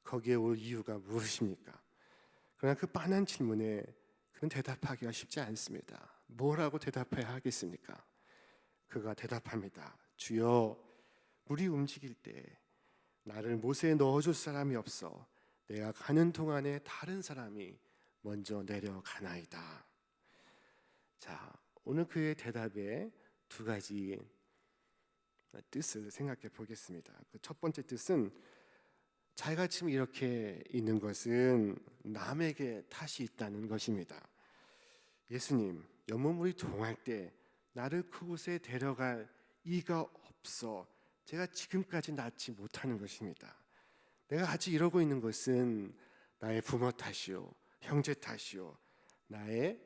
거기에 올 이유가 무엇입니까? 그러나 그 뻔한 질문에 그는 대답하기가 쉽지 않습니다. 뭐라고 대답해야 하겠습니까? 그가 대답합니다. 주여, 물이 움직일 때 나를 못에 넣어줄 사람이 없어 내가 가는 동안에 다른 사람이 먼저 내려가나이다. 자, 오늘 그의 대답에 두 가지 뜻을 생각해 보겠습니다. 그 첫 번째 뜻은 자기가 지금 이렇게 있는 것은 남에게 탓이 있다는 것입니다. 예수님, 연못물이 동할 때 나를 그곳에 데려갈 이가 없어 제가 지금까지 낫지 못하는 것입니다. 내가 아직 이러고 있는 것은 나의 부모 탓이요, 형제 탓이요, 나의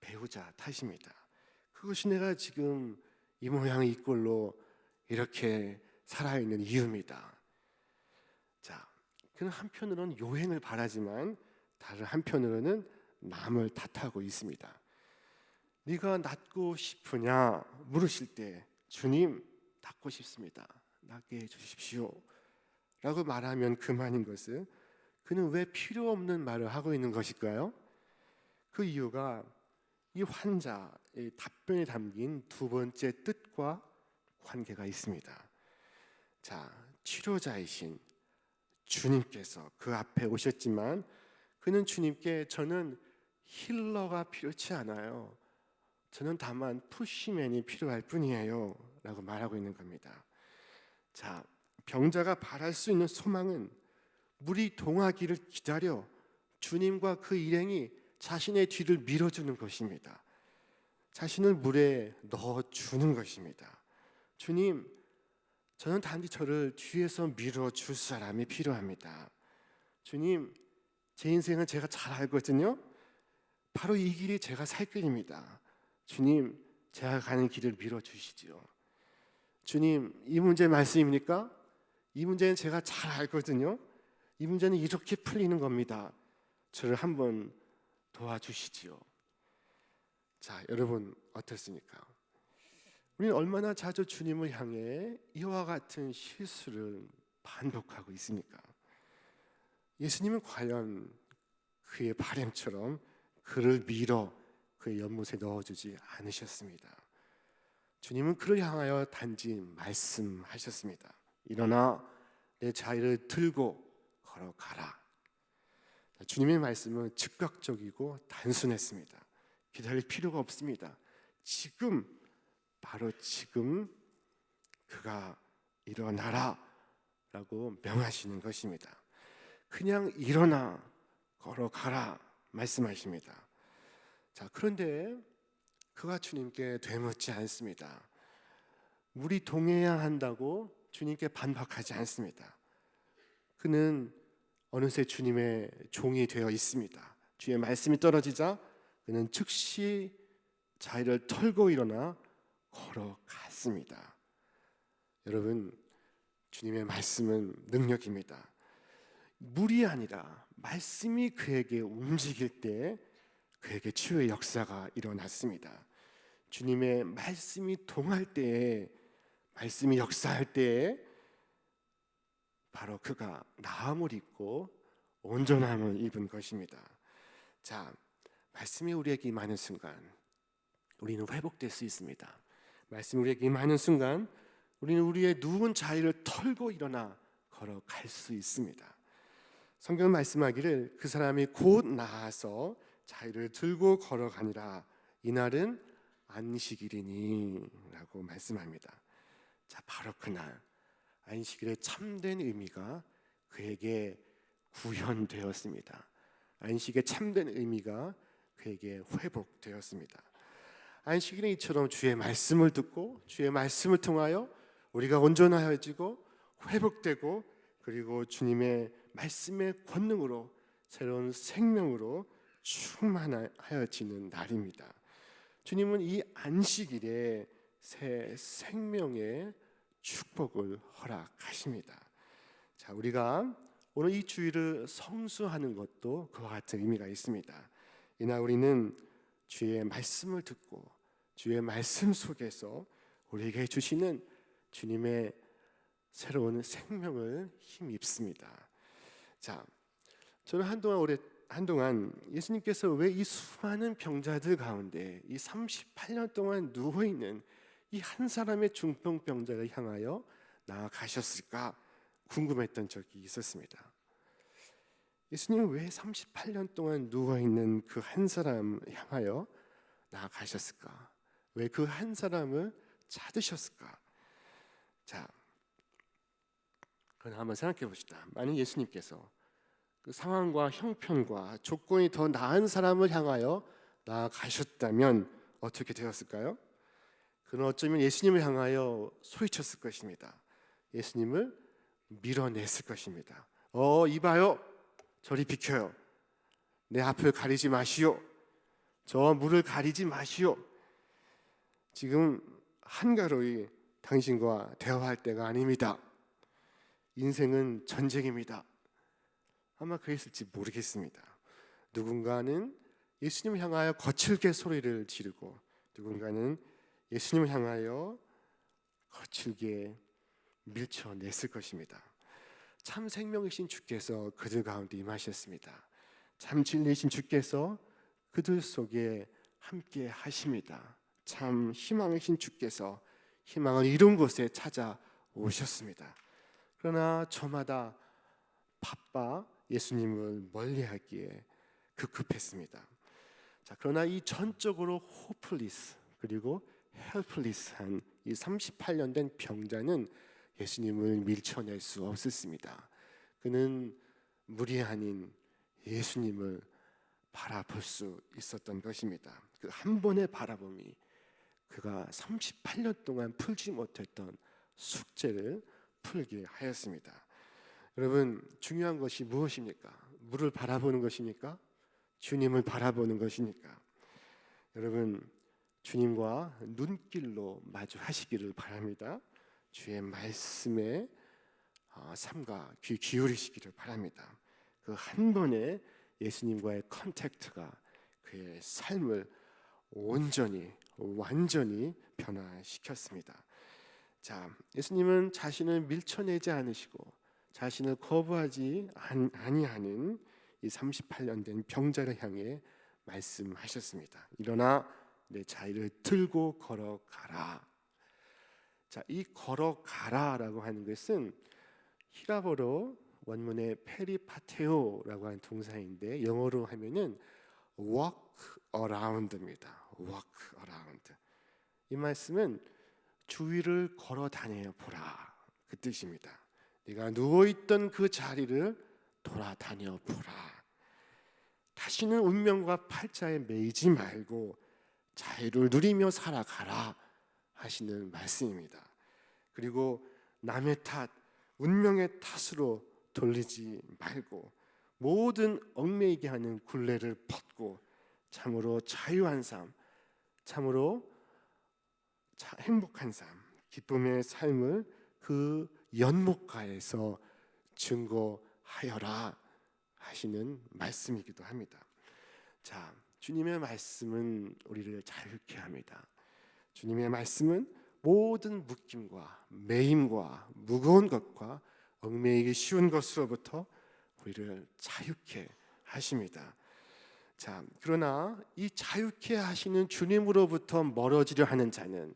배우자 탓입니다. 그것이 내가 지금 이 모양 이 꼴로 이렇게 살아있는 이유입니다. 자, 그는 한편으로는 요행을 바라지만 다른 한편으로는 남을 탓하고 있습니다. 네가 낫고 싶으냐 물으실 때 주님 낫고 싶습니다. 낫게 해주십시오 라고 말하면 그만인 것은 그는 왜 필요 없는 말을 하고 있는 것일까요? 그 이유가 이 환자의 답변에 담긴 두 번째 뜻과 관계가 있습니다. 자, 치료자이신 주님께서 그 앞에 오셨지만 그는 주님께 저는 힐러가 필요치 않아요. 저는 다만 푸시맨이 필요할 뿐이에요 라고 말하고 있는 겁니다. 자, 병자가 바랄 수 있는 소망은 물이 동하기를 기다려 주님과 그 일행이 자신의 뒤를 밀어주는 것입니다. 자신을 물에 넣어주는 것입니다. 주님, 저는 단지 저를 뒤에서 밀어줄 사람이 필요합니다. 주님, 제 인생은 제가 잘 알거든요. 바로 이 길이 제가 살 길입니다. 주님, 제가 가는 길을 밀어주시지요. 주님, 이 문제 말씀입니까? 이 문제는 제가 잘 알거든요. 이 문제는 이렇게 풀리는 겁니다. 저를 한번 도와주시지요. 자, 여러분 어떻습니까? 우리는 얼마나 자주 주님을 향해 이와 같은 실수를 반복하고 있습니까? 예수님은 과연 그의 바램처럼 그를 밀어 그의 연못에 넣어주지 않으셨습니다. 주님은 그를 향하여 단지 말씀하셨습니다. 일어나 내 자리를 들고 걸어가라. 주님의 말씀은 즉각적이고 단순했습니다. 기다릴 필요가 없습니다. 지금, 바로 지금 그가 일어나라 라고 명하시는 것입니다. 그냥 일어나 걸어가라 말씀하십니다. 자, 그런데 그가 주님께 되묻지 않습니다. 물이 동해야 한다고 주님께 반박하지 않습니다. 그는 어느새 주님의 종이 되어 있습니다. 주의 말씀이 떨어지자 그는 즉시 자리를 털고 일어나 걸어갔습니다. 여러분, 주님의 말씀은 능력입니다. 물이 아니라 말씀이 그에게 움직일 때 그에게 치유의 역사가 일어났습니다. 주님의 말씀이 동할 때에, 말씀이 역사할 때에 바로 그가 나음을 입고 온전함을 입은 것입니다. 자, 말씀이 우리에게 임하는 순간 우리는 회복될 수 있습니다. 말씀이 우리에게 임하는 순간 우리는 우리의 누운 자리를 털고 일어나 걸어갈 수 있습니다. 성경은 말씀하기를 그 사람이 곧 나아서 자리를 들고 걸어가니라. 이날은 안식일이니 라고 말씀합니다. 자, 바로 그날 안식일의 참된 의미가 그에게 구현되었습니다. 안식의 참된 의미가 그에게 회복되었습니다. 안식일은 이처럼 주의 말씀을 듣고 주의 말씀을 통하여 우리가 온전하여지고 회복되고 그리고 주님의 말씀의 권능으로 새로운 생명으로 충만하여지는 날입니다. 주님은 이 안식일에 새 생명의 축복을 허락하십니다. 자, 우리가 오늘 이 주일을 성수하는 것도 그와 같은 의미가 있습니다. 이날 우리는 주의 말씀을 듣고 주의 말씀 속에서 우리에게 주시는 주님의 새로운 생명을 힘입습니다. 자, 저는 한동안 예수님께서 왜 이 수많은 병자들 가운데 이 38년 동안 누워 있는 이 한 사람의 중풍병자를 향하여 나아가셨을까 궁금했던 적이 있었습니다. 예수님은 왜 38년 동안 누워 있는 그 한 사람을 향하여 나아가셨을까? 왜 그 한 사람을 찾으셨을까? 자, 그럼 한번 생각해 봅시다. 만약 예수님께서 그 상황과 형편과 조건이 더 나은 사람을 향하여 나아가셨다면 어떻게 되었을까요? 그는 어쩌면 예수님을 향하여 소리쳤을 것입니다. 예수님을 밀어냈을 것입니다. 이봐요, 저리 비켜요. 내 앞을 가리지 마시오. 저 물을 가리지 마시오. 지금 한가로이 당신과 대화할 때가 아닙니다. 인생은 전쟁입니다. 아마 그랬을지 모르겠습니다. 누군가는 예수님을 향하여 거칠게 소리를 지르고 누군가는 예수님을 향하여 거칠게 밀쳐냈을 것입니다. 참 생명이신 주께서 그들 가운데 임하셨습니다. 참 진리이신 주께서 그들 속에 함께 하십니다. 참 희망이신 주께서 희망을 이룬 곳에 찾아오셨습니다. 그러나 저마다 바빠 예수님을 멀리하기에 급급했습니다. 자, 그러나 이 전적으로 호플리스 그리고 헬플리스한 이 38년 된 병자는 예수님을 밀쳐낼 수 없었습니다. 그는 물이 아닌 예수님을 바라볼 수 있었던 것입니다. 그 한 번의 바라봄이 그가 38년 동안 풀지 못했던 숙제를 풀게 하였습니다. 여러분, 중요한 것이 무엇입니까? 물을 바라보는 것입니까? 주님을 바라보는 것입니까? 여러분, 주님과 눈길로 마주하시기를 바랍니다. 주의 말씀에 삼가 귀 기울이시기를 바랍니다. 그 한 번의 예수님과의 컨택트가 그의 삶을 온전히 완전히 변화시켰습니다. 자, 예수님은 자신을 밀쳐내지 않으시고 자신을 거부하지 아니하는 이 38년 된 병자를 향해 말씀하셨습니다. 일어나 내 자리를 들고 걸어가라. 자, 이 걸어가라라고 하는 것은 히라보로 원문의 페리파테오라고 하는 동사인데 영어로 하면은 walk around입니다. walk around. 이 말씀은 주위를 걸어 다녀 보라 그 뜻입니다. 네가 누워 있던 그 자리를 돌아다녀 보라. 다시는 운명과 팔자에 매이지 말고 자유를 누리며 살아가라 하시는 말씀입니다. 그리고 남의 탓, 운명의 탓으로 돌리지 말고 모든 얽매이게 하는 굴레를 벗고 참으로 자유한 삶, 참으로 행복한 삶, 기쁨의 삶을 그 연못가에서 증거하여라 하시는 말씀이기도 합니다. 자, 주님의 말씀은 우리를 자유케 합니다. 주님의 말씀은 모든 묶임과 매임과 무거운 것과 얽매이기 쉬운 것으로부터 우리를 자유케 하십니다. 자, 그러나 이 자유케 하시는 주님으로부터 멀어지려 하는 자는,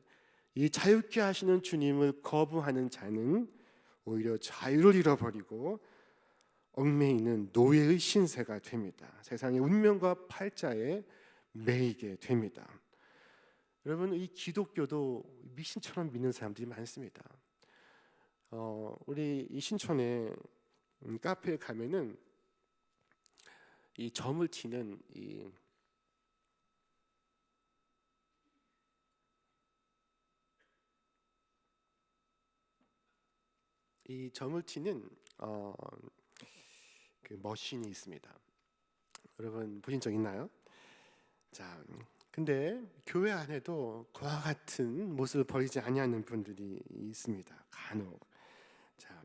이 자유케 하시는 주님을 거부하는 자는 오히려 자유를 잃어버리고 얽매이는 노예의 신세가 됩니다. 세상의 운명과 팔자에 매이게 됩니다. 여러분, 이 기독교도 미신처럼 믿는 사람들이 많습니다. 우리 이 신촌에 카페에 가면은 이 점을 치는 이 점을 치는 그 머신이 있습니다. 여러분 보신 적 있나요? 자, 근데 교회 안에도 그와 같은 모습을 버리지 아니하는 분들이 있습니다. 간혹. 자,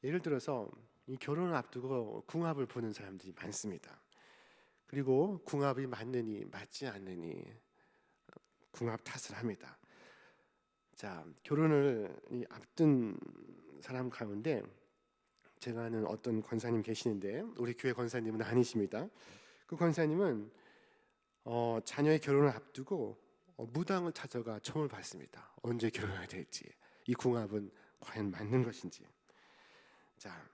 예를 들어서 이 결혼을 앞두고 궁합을 보는 사람들이 많습니다. 그리고 궁합이 맞느니 맞지 않느니 궁합 탓을 합니다. 자, 결혼을 앞둔 사람 가운데 제가 아는 어떤 권사님 계시는데 우리 교회 권사님은 아니십니다. 그 권사님은 자녀의 결혼을 앞두고 무당을 찾아가 점을 봤습니다. 언제 결혼해야 될지, 이 궁합은 과연 맞는 것인지. 자,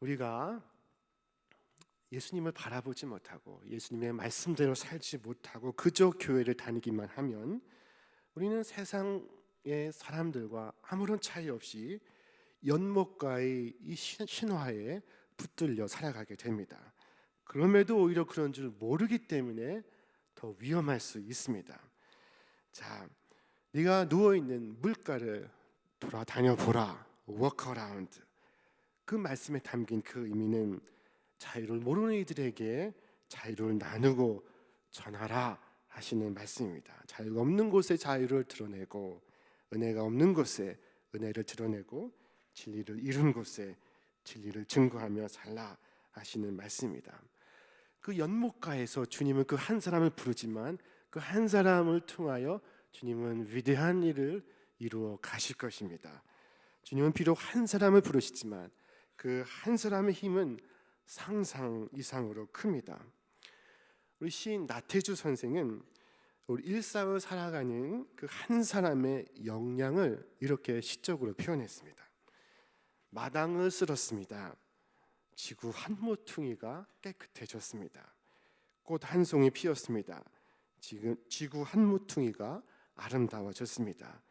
우리가 예수님을 바라보지 못하고 예수님의 말씀대로 살지 못하고 그저 교회를 다니기만 하면 우리는 세상의 사람들과 아무런 차이 없이 연못가의 이 신화에 붙들려 살아가게 됩니다. 그럼에도 오히려 그런 줄 모르기 때문에 더 위험할 수 있습니다. 자, 네가 누워있는 물가를 돌아다녀 보라. walk around. 그 말씀에 담긴 그 의미는 자유를 모르는 이들에게 자유를 나누고 전하라 하시는 말씀입니다. 자유가 없는 곳에 자유를 드러내고 은혜가 없는 곳에 은혜를 드러내고 진리를 이룬 곳에 진리를 증거하며 살라 하시는 말씀입니다. 그 연못가에서 주님은 그 한 사람을 부르지만 그 한 사람을 통하여 주님은 위대한 일을 이루어 가실 것입니다. 주님은 비록 한 사람을 부르시지만 그 한 사람의 힘은 상상 이상으로 큽니다. 우리 시인 나태주 선생은 우리 일상을 살아가는 그 한 사람의 역량을 이렇게 시적으로 표현했습니다. 마당을 쓸었습니다. 지구 한 모퉁이가 깨끗해졌습니다. 꽃 한 송이 피었습니다. 지구 한 모퉁이가 아름다워졌습니다.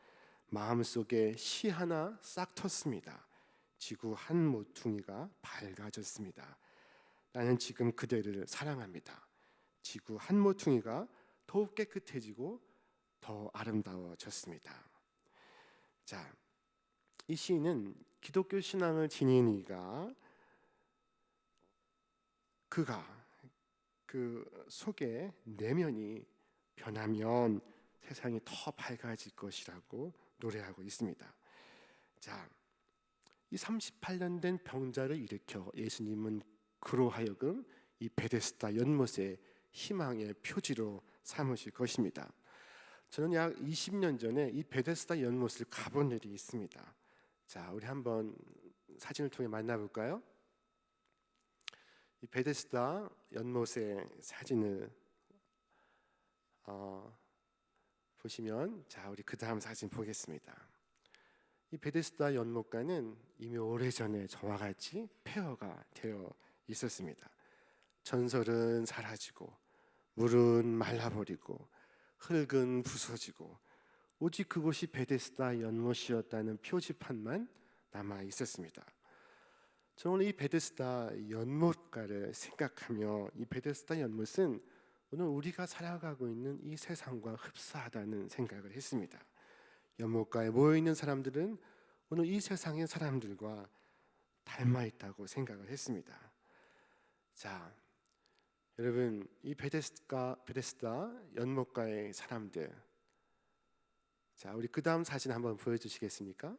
마음속에 시 하나 싹 텄습니다. 지구 한 모퉁이가 밝아졌습니다. 나는 지금 그대를 사랑합니다. 지구 한 모퉁이가 더욱 깨끗해지고 더 아름다워졌습니다. 자, 이 시인은 기독교 신앙을 지닌 이가 그 속에 내면이 변하면 세상이 더 밝아질 것이라고 노래하고 있습니다. 자, 이 38년 된 병자를 일으켜 예수님은 그로 하여금 이 베데스다 연못의 희망의 표지로 삼으실 것입니다. 저는 약 20년 전에 이 베데스다 연못을 가본 일이 있습니다. 자, 우리 한번 사진을 통해 만나볼까요? 이 베데스다 연못의 사진을 보시면, 자, 우리 그 다음 사진 보겠습니다. 이 베데스다 연못가는 이미 오래전에 저와 같이 폐허가 되어 있었습니다. 전설은 사라지고 물은 말라버리고 흙은 부서지고 오직 그곳이 베데스다 연못이었다는 표지판만 남아 있었습니다. 저는 이 베데스다 연못가를 생각하며 이 베데스다 연못은 오늘 우리가 살아가고 있는 이 세상과 흡사하다는 생각을 했습니다. 연못가에 모여있는 사람들은 오늘 이 세상의 사람들과 닮아 있다고 생각을 했습니다. 자, 여러분, 이 베데스다 연못가의 사람들, 자, 우리 그 다음 사진 한번 보여주시겠습니까?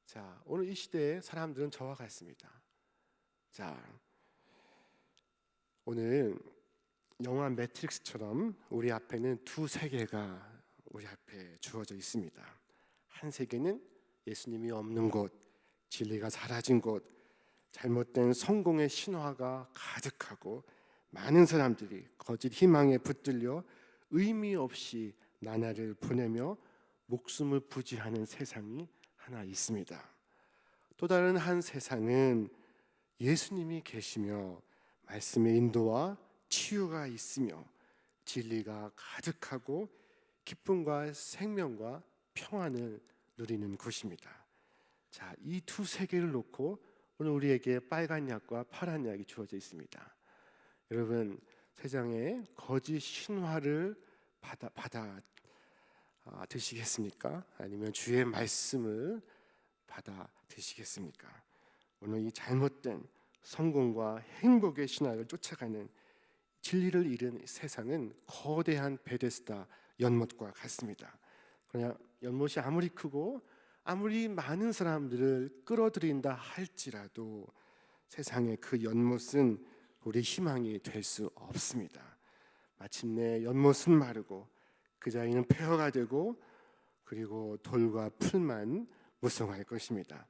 자, 오늘 이 시대의 사람들은 저와 같습니다. 자, 오늘 영화 매트릭스처럼 우리 앞에는 두 세계가 우리 앞에 주어져 있습니다. 한 세계는 예수님이 없는 곳, 진리가 사라진 곳, 잘못된 성공의 신화가 가득하고 많은 사람들이 거짓 희망에 붙들려 의미 없이 나날을 보내며 목숨을 부지하는 세상이 하나 있습니다. 또 다른 한 세상은 예수님이 계시며 말씀의 인도와 치유가 있으며 진리가 가득하고 기쁨과 생명과 평안을 누리는 곳입니다. 자, 이 두 세계를 놓고 오늘 우리에게 빨간 약과 파란 약이 주어져 있습니다. 여러분, 세상에 거짓 신화를 받아 드시겠습니까? 아니면 주의 말씀을 받아 드시겠습니까? 오늘 이 잘못된 성공과 행복의 신화를 쫓아가는 진리를 잃은 세상은 거대한 베데스다 연못과 같습니다. 그러나 연못이 아무리 크고 아무리 많은 사람들을 끌어들인다 할지라도 세상의 그 연못은 우리 희망이 될 수 없습니다. 마침내 연못은 마르고 그 자리는 폐허가 되고 그리고 돌과 풀만 무성할 것입니다.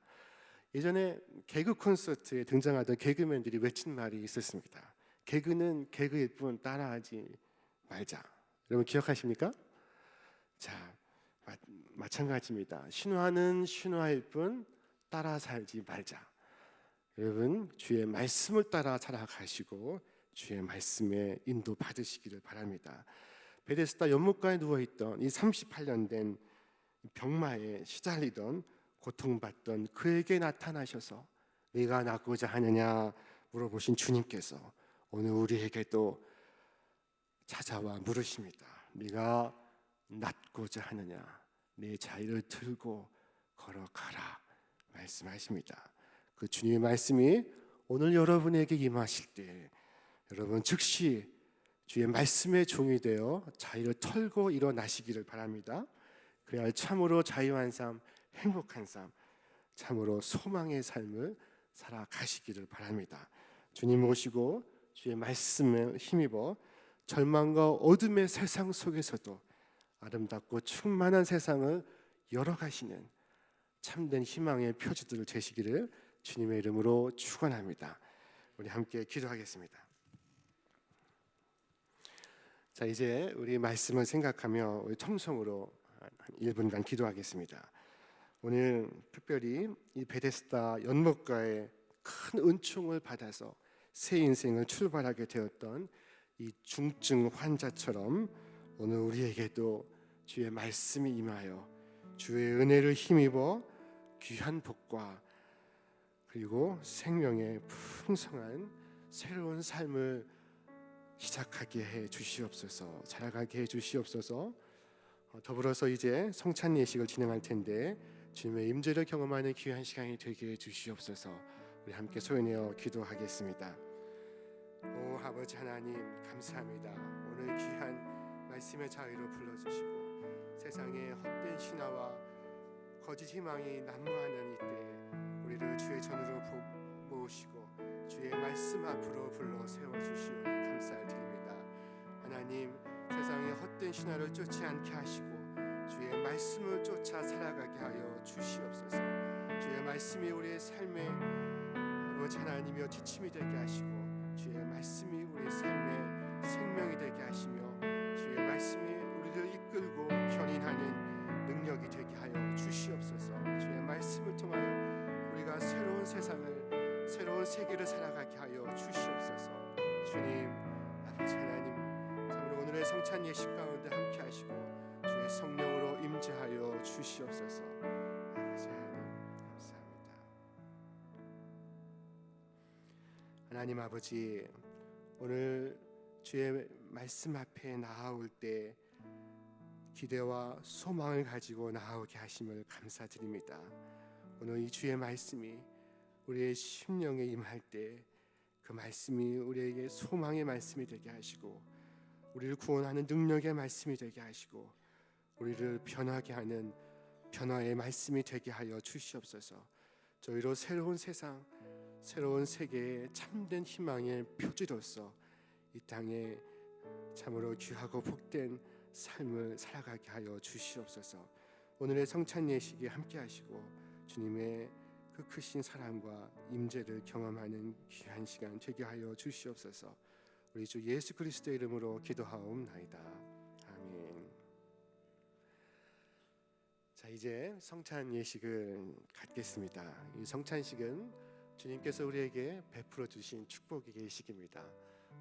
예전에 개그 콘서트에 등장하던 개그맨들이 외친 말이 있었습니다. 개그는 개그일 뿐 따라하지 말자. 여러분 기억하십니까? 자, 마찬가지입니다. 신화는 신화일 뿐 따라 살지 말자. 여러분, 주의 말씀을 따라 살아가시고 주의 말씀에 인도 받으시기를 바랍니다. 베데스다 연못가에 누워있던 이 38년 된 병마에 시달리던 고통받던 그에게 나타나셔서 네가 낫고자 하느냐 물어보신 주님께서 오늘 우리에게도 찾아와 물으십니다. 네가 낫고자 하느냐, 내 자리를 들고 걸어가라 말씀하십니다. 그 주님의 말씀이 오늘 여러분에게 임하실 때 여러분 즉시 주의 말씀의 종이 되어 자유를 털고 일어나시기를 바랍니다. 그래야 참으로 자유한 삶, 행복한 삶, 참으로 소망의 삶을 살아가시기를 바랍니다. 주님 모시고 주의 말씀에 힘입어 절망과 어둠의 세상 속에서도 아름답고 충만한 세상을 열어가시는 참된 희망의 표지들을 되시기를 주님의 이름으로 축원합니다. 우리 함께 기도하겠습니다. 자, 이제 우리 말씀을 생각하며 우리 통성으로 한 1분간 기도하겠습니다. 오늘 특별히 이 베데스다 연못가에 큰 은총을 받아서 새 인생을 출발하게 되었던 이 중증 환자처럼 오늘 우리에게도 주의 말씀이 임하여 주의 은혜를 힘입어 귀한 복과 그리고 생명의 풍성한 새로운 삶을 시작하게 해 주시옵소서. 살아가게 해 주시옵소서. 더불어서 이제 성찬 예식을 진행할 텐데 주님의 임재를 경험하는 귀한 시간이 되게 해 주시옵소서. 우리 함께 소연하여 기도하겠습니다. 오 아버지 하나님 감사합니다. 오늘 귀한 말씀의 자유로 불러주시고 세상의 헛된 신화와 거짓 희망이 난무하는 이때 우리를 주의 전으로 모으시고 주의 말씀 앞으로 불러 세워주시오니 감사드립니다. 하나님 세상의 헛된 신화를 쫓지 않게 하시고 주의 말씀을 쫓아 살아가게 하여 주시옵소서. 주의 말씀이 우리의 삶의 아버지 하나님이여 지침이 되게 하시고 주의 말씀이 우리의 삶의 생명이 되게 하시며 주의 말씀이 우리를 이끌고 견인하는 능력이 되게 하여 주시옵소서. 주의 말씀을 통하여 우리가 새로운 세상을 새로운 세계를 살아가게 하여 주시옵소서. 주님 아버지 하나님 참으로 오늘의 성찬 예식 가운데 함께 하시고 주의 성령으로 임재하여 주시옵소서. 아버지 하나님 감사합니다. 하나님 아버지 오늘 주의 말씀 앞에 나아올 때 기대와 소망을 가지고 나아오게 하심을 감사드립니다. 오늘 이 주의 말씀이 우리의 심령에 임할 때 그 말씀이 우리에게 소망의 말씀이 되게 하시고 우리를 구원하는 능력의 말씀이 되게 하시고 우리를 변하게 하는 변화의 말씀이 되게 하여 주시옵소서. 저희로 새로운 세상 새로운 세계의 참된 희망의 표지로서 이 땅에 참으로 귀하고 복된 삶을 살아가게 하여 주시옵소서. 오늘의 성찬 예식에 함께 하시고 주님의 그 크신 사랑과 임재를 경험하는 귀한 시간 되게 하여 주시옵소서. 우리 주 예수 그리스도의 이름으로 기도하옵나이다. 아멘. 자, 이제 성찬 예식을 갖겠습니다. 이 성찬식은 주님께서 우리에게 베풀어 주신 축복의 예식입니다.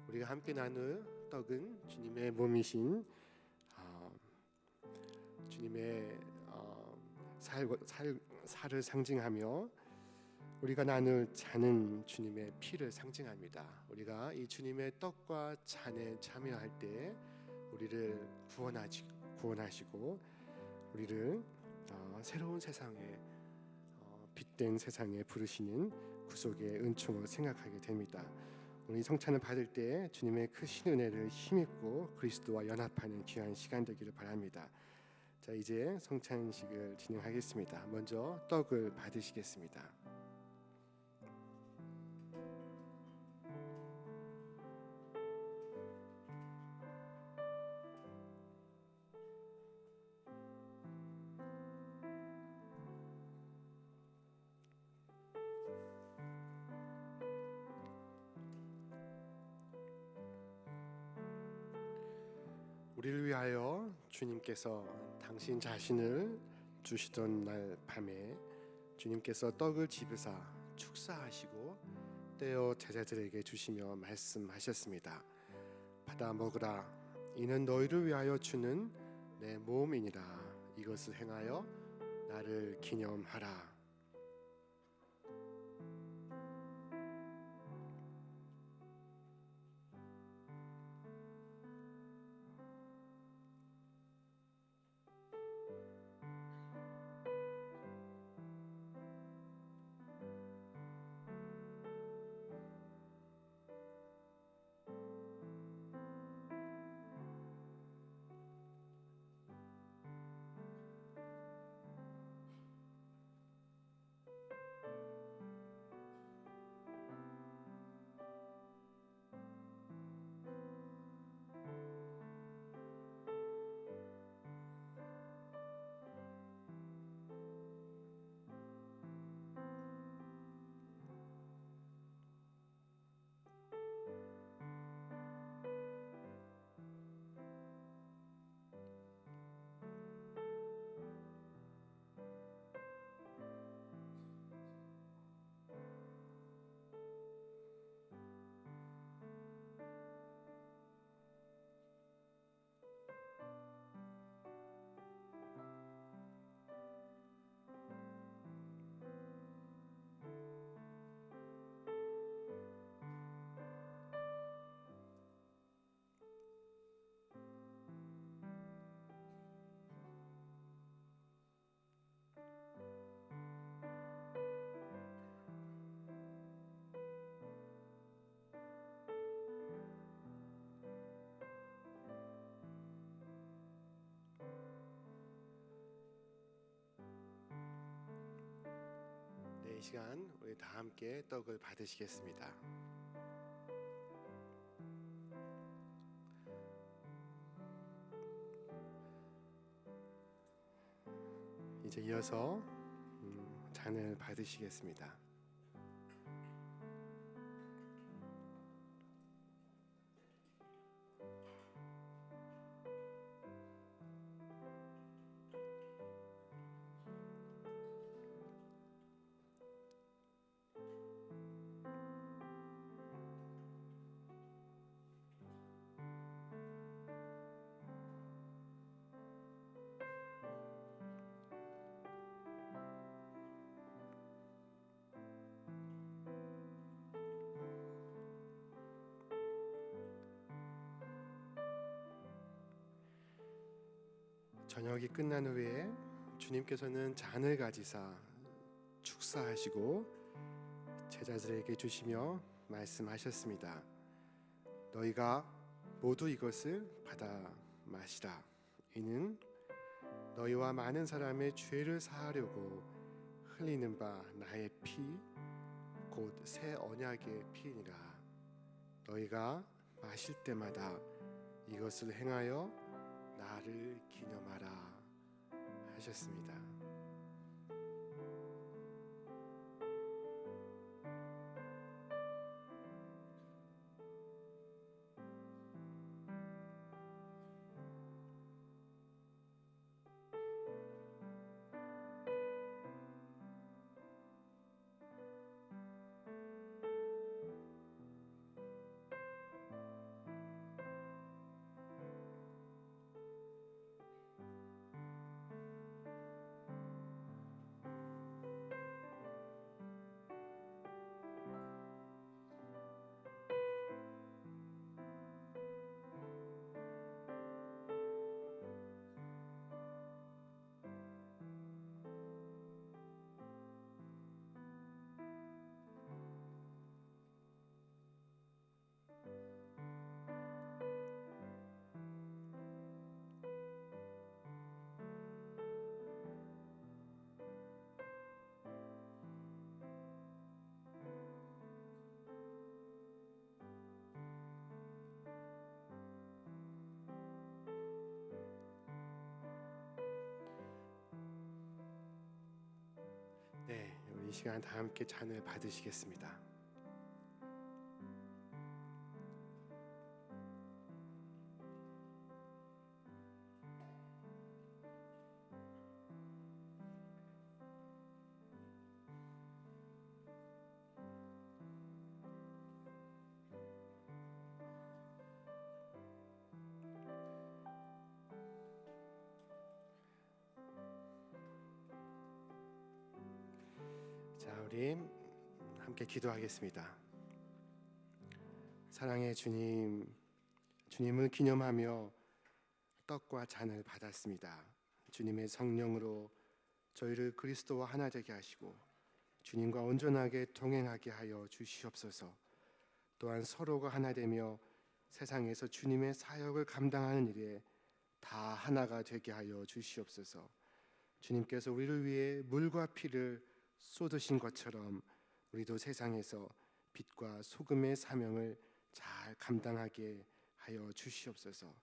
우리가 함께 나눌 떡은 주님의 몸이신 주님의 살을 상징하며 우리가 나눌 잔은 주님의 피를 상징합니다. 우리가 이 주님의 떡과 잔에 참여할 때 우리를 구원하시고 우리를 새로운 세상에 빛된 세상에 부르시는 구속의 은총을 생각하게 됩니다. 우리 성찬을 받을 때 주님의 크신 은혜를 힘입고 그리스도와 연합하는 귀한 시간 되기를 바랍니다. 자, 이제 성찬식을 진행하겠습니다. 먼저 떡을 받으시겠습니다. 우리를 위하여 주님께서 당신 자신을 주시던 날 밤에 주님께서 떡을 집으사 축사하시고 떼어 제자들에게 주시며 말씀하셨습니다. 받아 먹으라. 이는 너희를 위하여 주는 내 몸이니라. 이것을 행하여 나를 기념하라. 이 시간 우리 다 함께 떡을 받으시겠습니다. 이제 이어서 잔을 받으시겠습니다. 저녁이 끝난 후에 주님께서는 잔을 가지사 축사하시고 제자들에게 주시며 말씀하셨습니다. 너희가 모두 이것을 받아 마시라. 이는 너희와 많은 사람의 죄를 사하려고 흘리는 바 나의 피 곧 새 언약의 피니라. 너희가 마실 때마다 이것을 행하여 나를 기념하라 하셨습니다. 네, 우리 이 시간 다 함께 잔을 받으시겠습니다. 자, 우리 함께 기도하겠습니다. 사랑의 주님, 주님을 기념하며 떡과 잔을 받았습니다. 주님의 성령으로 저희를 그리스도와 하나 되게 하시고 주님과 온전하게 동행하게 하여 주시옵소서. 또한 서로가 하나 되며 세상에서 주님의 사역을 감당하는 일에 다 하나가 되게 하여 주시옵소서. 주님께서 우리를 위해 물과 피를 쏟으신 것처럼 우리도 세상에서 빛과 소금의 사명을 잘 감당하게 하여 주시옵소서.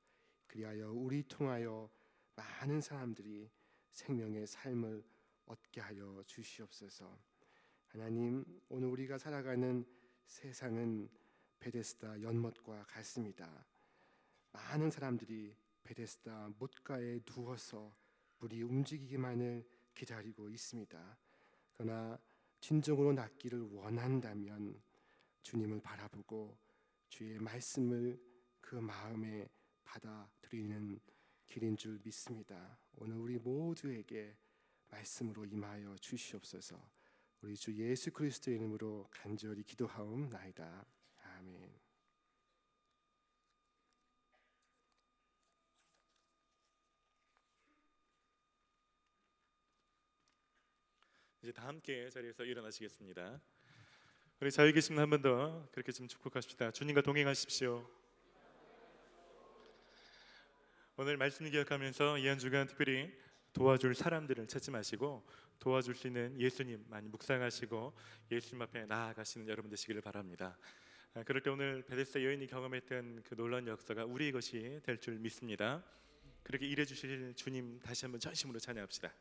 그리하여 우리 통하여 많은 사람들이 생명의 삶을 얻게 하여 주시옵소서. 하나님, 오늘 우리가 살아가는 세상은 베데스다 연못과 같습니다. 많은 사람들이 베데스다 못가에 누워서 물이 움직이기만을 기다리고 있습니다. 그러나 진정으로 낫기를 원한다면 주님을 바라보고 주의 말씀을 그 마음에 받아들이는 길인 줄 믿습니다. 오늘 우리 모두에게 말씀으로 임하여 주시옵소서. 우리 주 예수 그리스도의 이름으로 간절히 기도하옵나이다. 아멘. 이제 다 함께 자리에서 일어나시겠습니다. 우리 자유 계시면 한 번 더 그렇게 좀 축복합시다. 주님과 동행하십시오. 오늘 말씀 기억하면서 이 한 주간 특별히 도와줄 사람들을 찾지 마시고 도와줄 수 있는 예수님 많이 묵상하시고 예수님 앞에 나아가시는 여러분 되시기를 바랍니다. 그럴 때 오늘 베데스다 여인이 경험했던 그 놀라운 역사가 우리의 것이 될 줄 믿습니다. 그렇게 일해 주실 주님 다시 한번 전심으로 찬양합시다.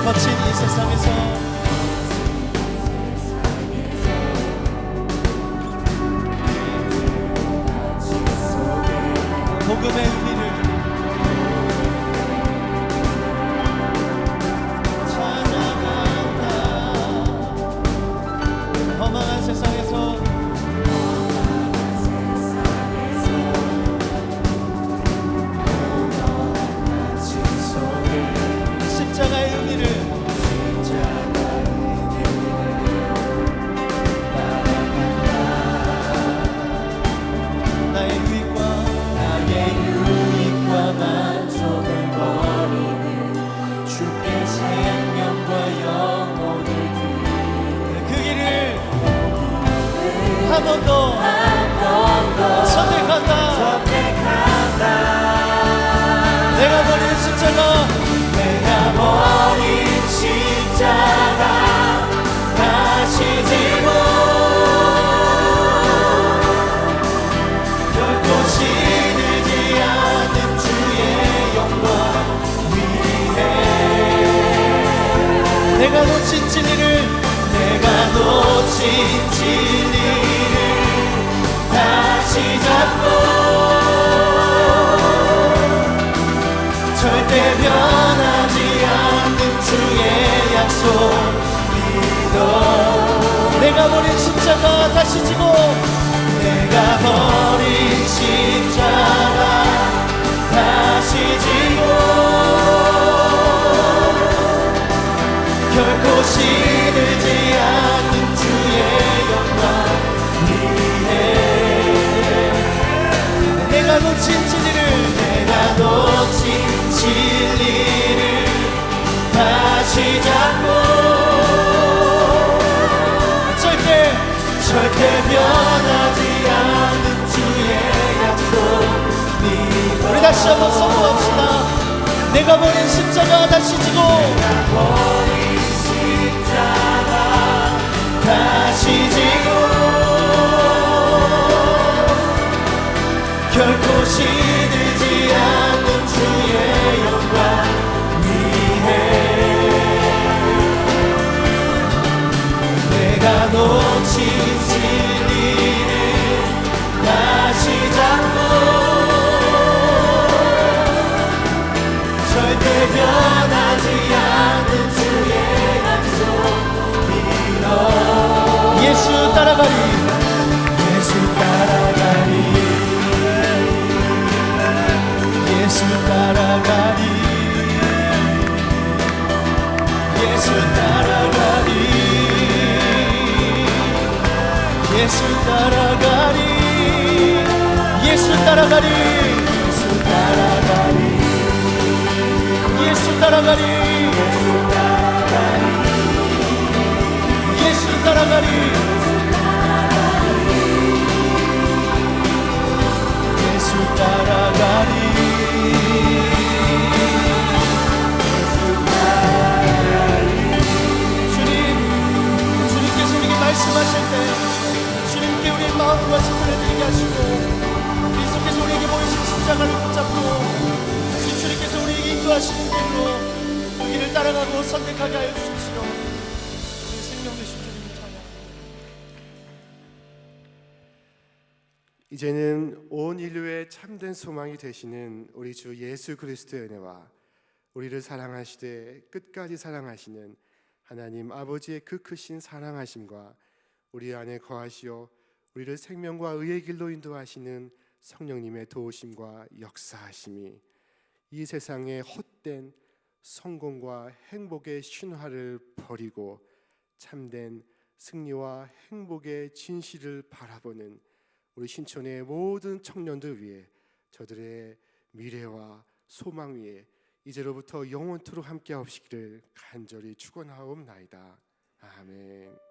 거친 이 세상에서 복음의 의미를 찾아간다. 험한 세상에서 십자가의 의미를 나의 유익과 만족을 버리는 주께 생명과 영혼을 드리는 그 길을 한 번 더 선택한다. 내가 버린 십자가 버린 십자가 다시 지고 결코 시들지 않는 주의 영광 위에 내가 놓친 진리를 다시 잡고 절대 변하지 않는 주의 약속 믿어. 내가 버린 십자가 다시 지고 내가 버린 십자가 다시 지고 결코 시들지 않는 주의 영광 위에 내가 놓친 진리를 다시 잡고 절대 변하지 않는 주의 약속 믿어. 우리 다시 한번 선포합시다. 내가 버린 십자가 다시 지고 내가 버린 십자가 다시 지고 결코 시들지 않는 주의 영광 위에 내가 놓친 진리를 다시 예수 따라가리 예수 따라가리 예수 따라가리 예수 따라가리 예수 따라가리 주님께서 우리에게 말씀하실 때 주님께 우리의 마음과 시선을 드리게 하시고 예수께서 우리에게 보이신 십자가를 붙잡고 주님께서 우리에게 인도하시는 길로 그 길을 따라가고 선택하게 하여 주십시오. 우리 생명 되신 주님을 찬양. 이제는 온 인류의 참된 소망이 되시는 우리 주 예수 그리스도의 은혜와 우리를 사랑하시되 끝까지 사랑하시는 하나님 아버지의 그 크신 사랑하심과 우리 안에 거하시어 우리를 생명과 의의 길로 인도하시는 성령님의 도우심과 역사하심이 이 세상의 헛된 성공과 행복의 신화를 버리고 참된 승리와 행복의 진실을 바라보는 우리 신촌의 모든 청년들 위해 저들의 미래와 소망 위에 이제로부터 영원토록 함께 하시기를 간절히 축원하옵나이다. 아멘.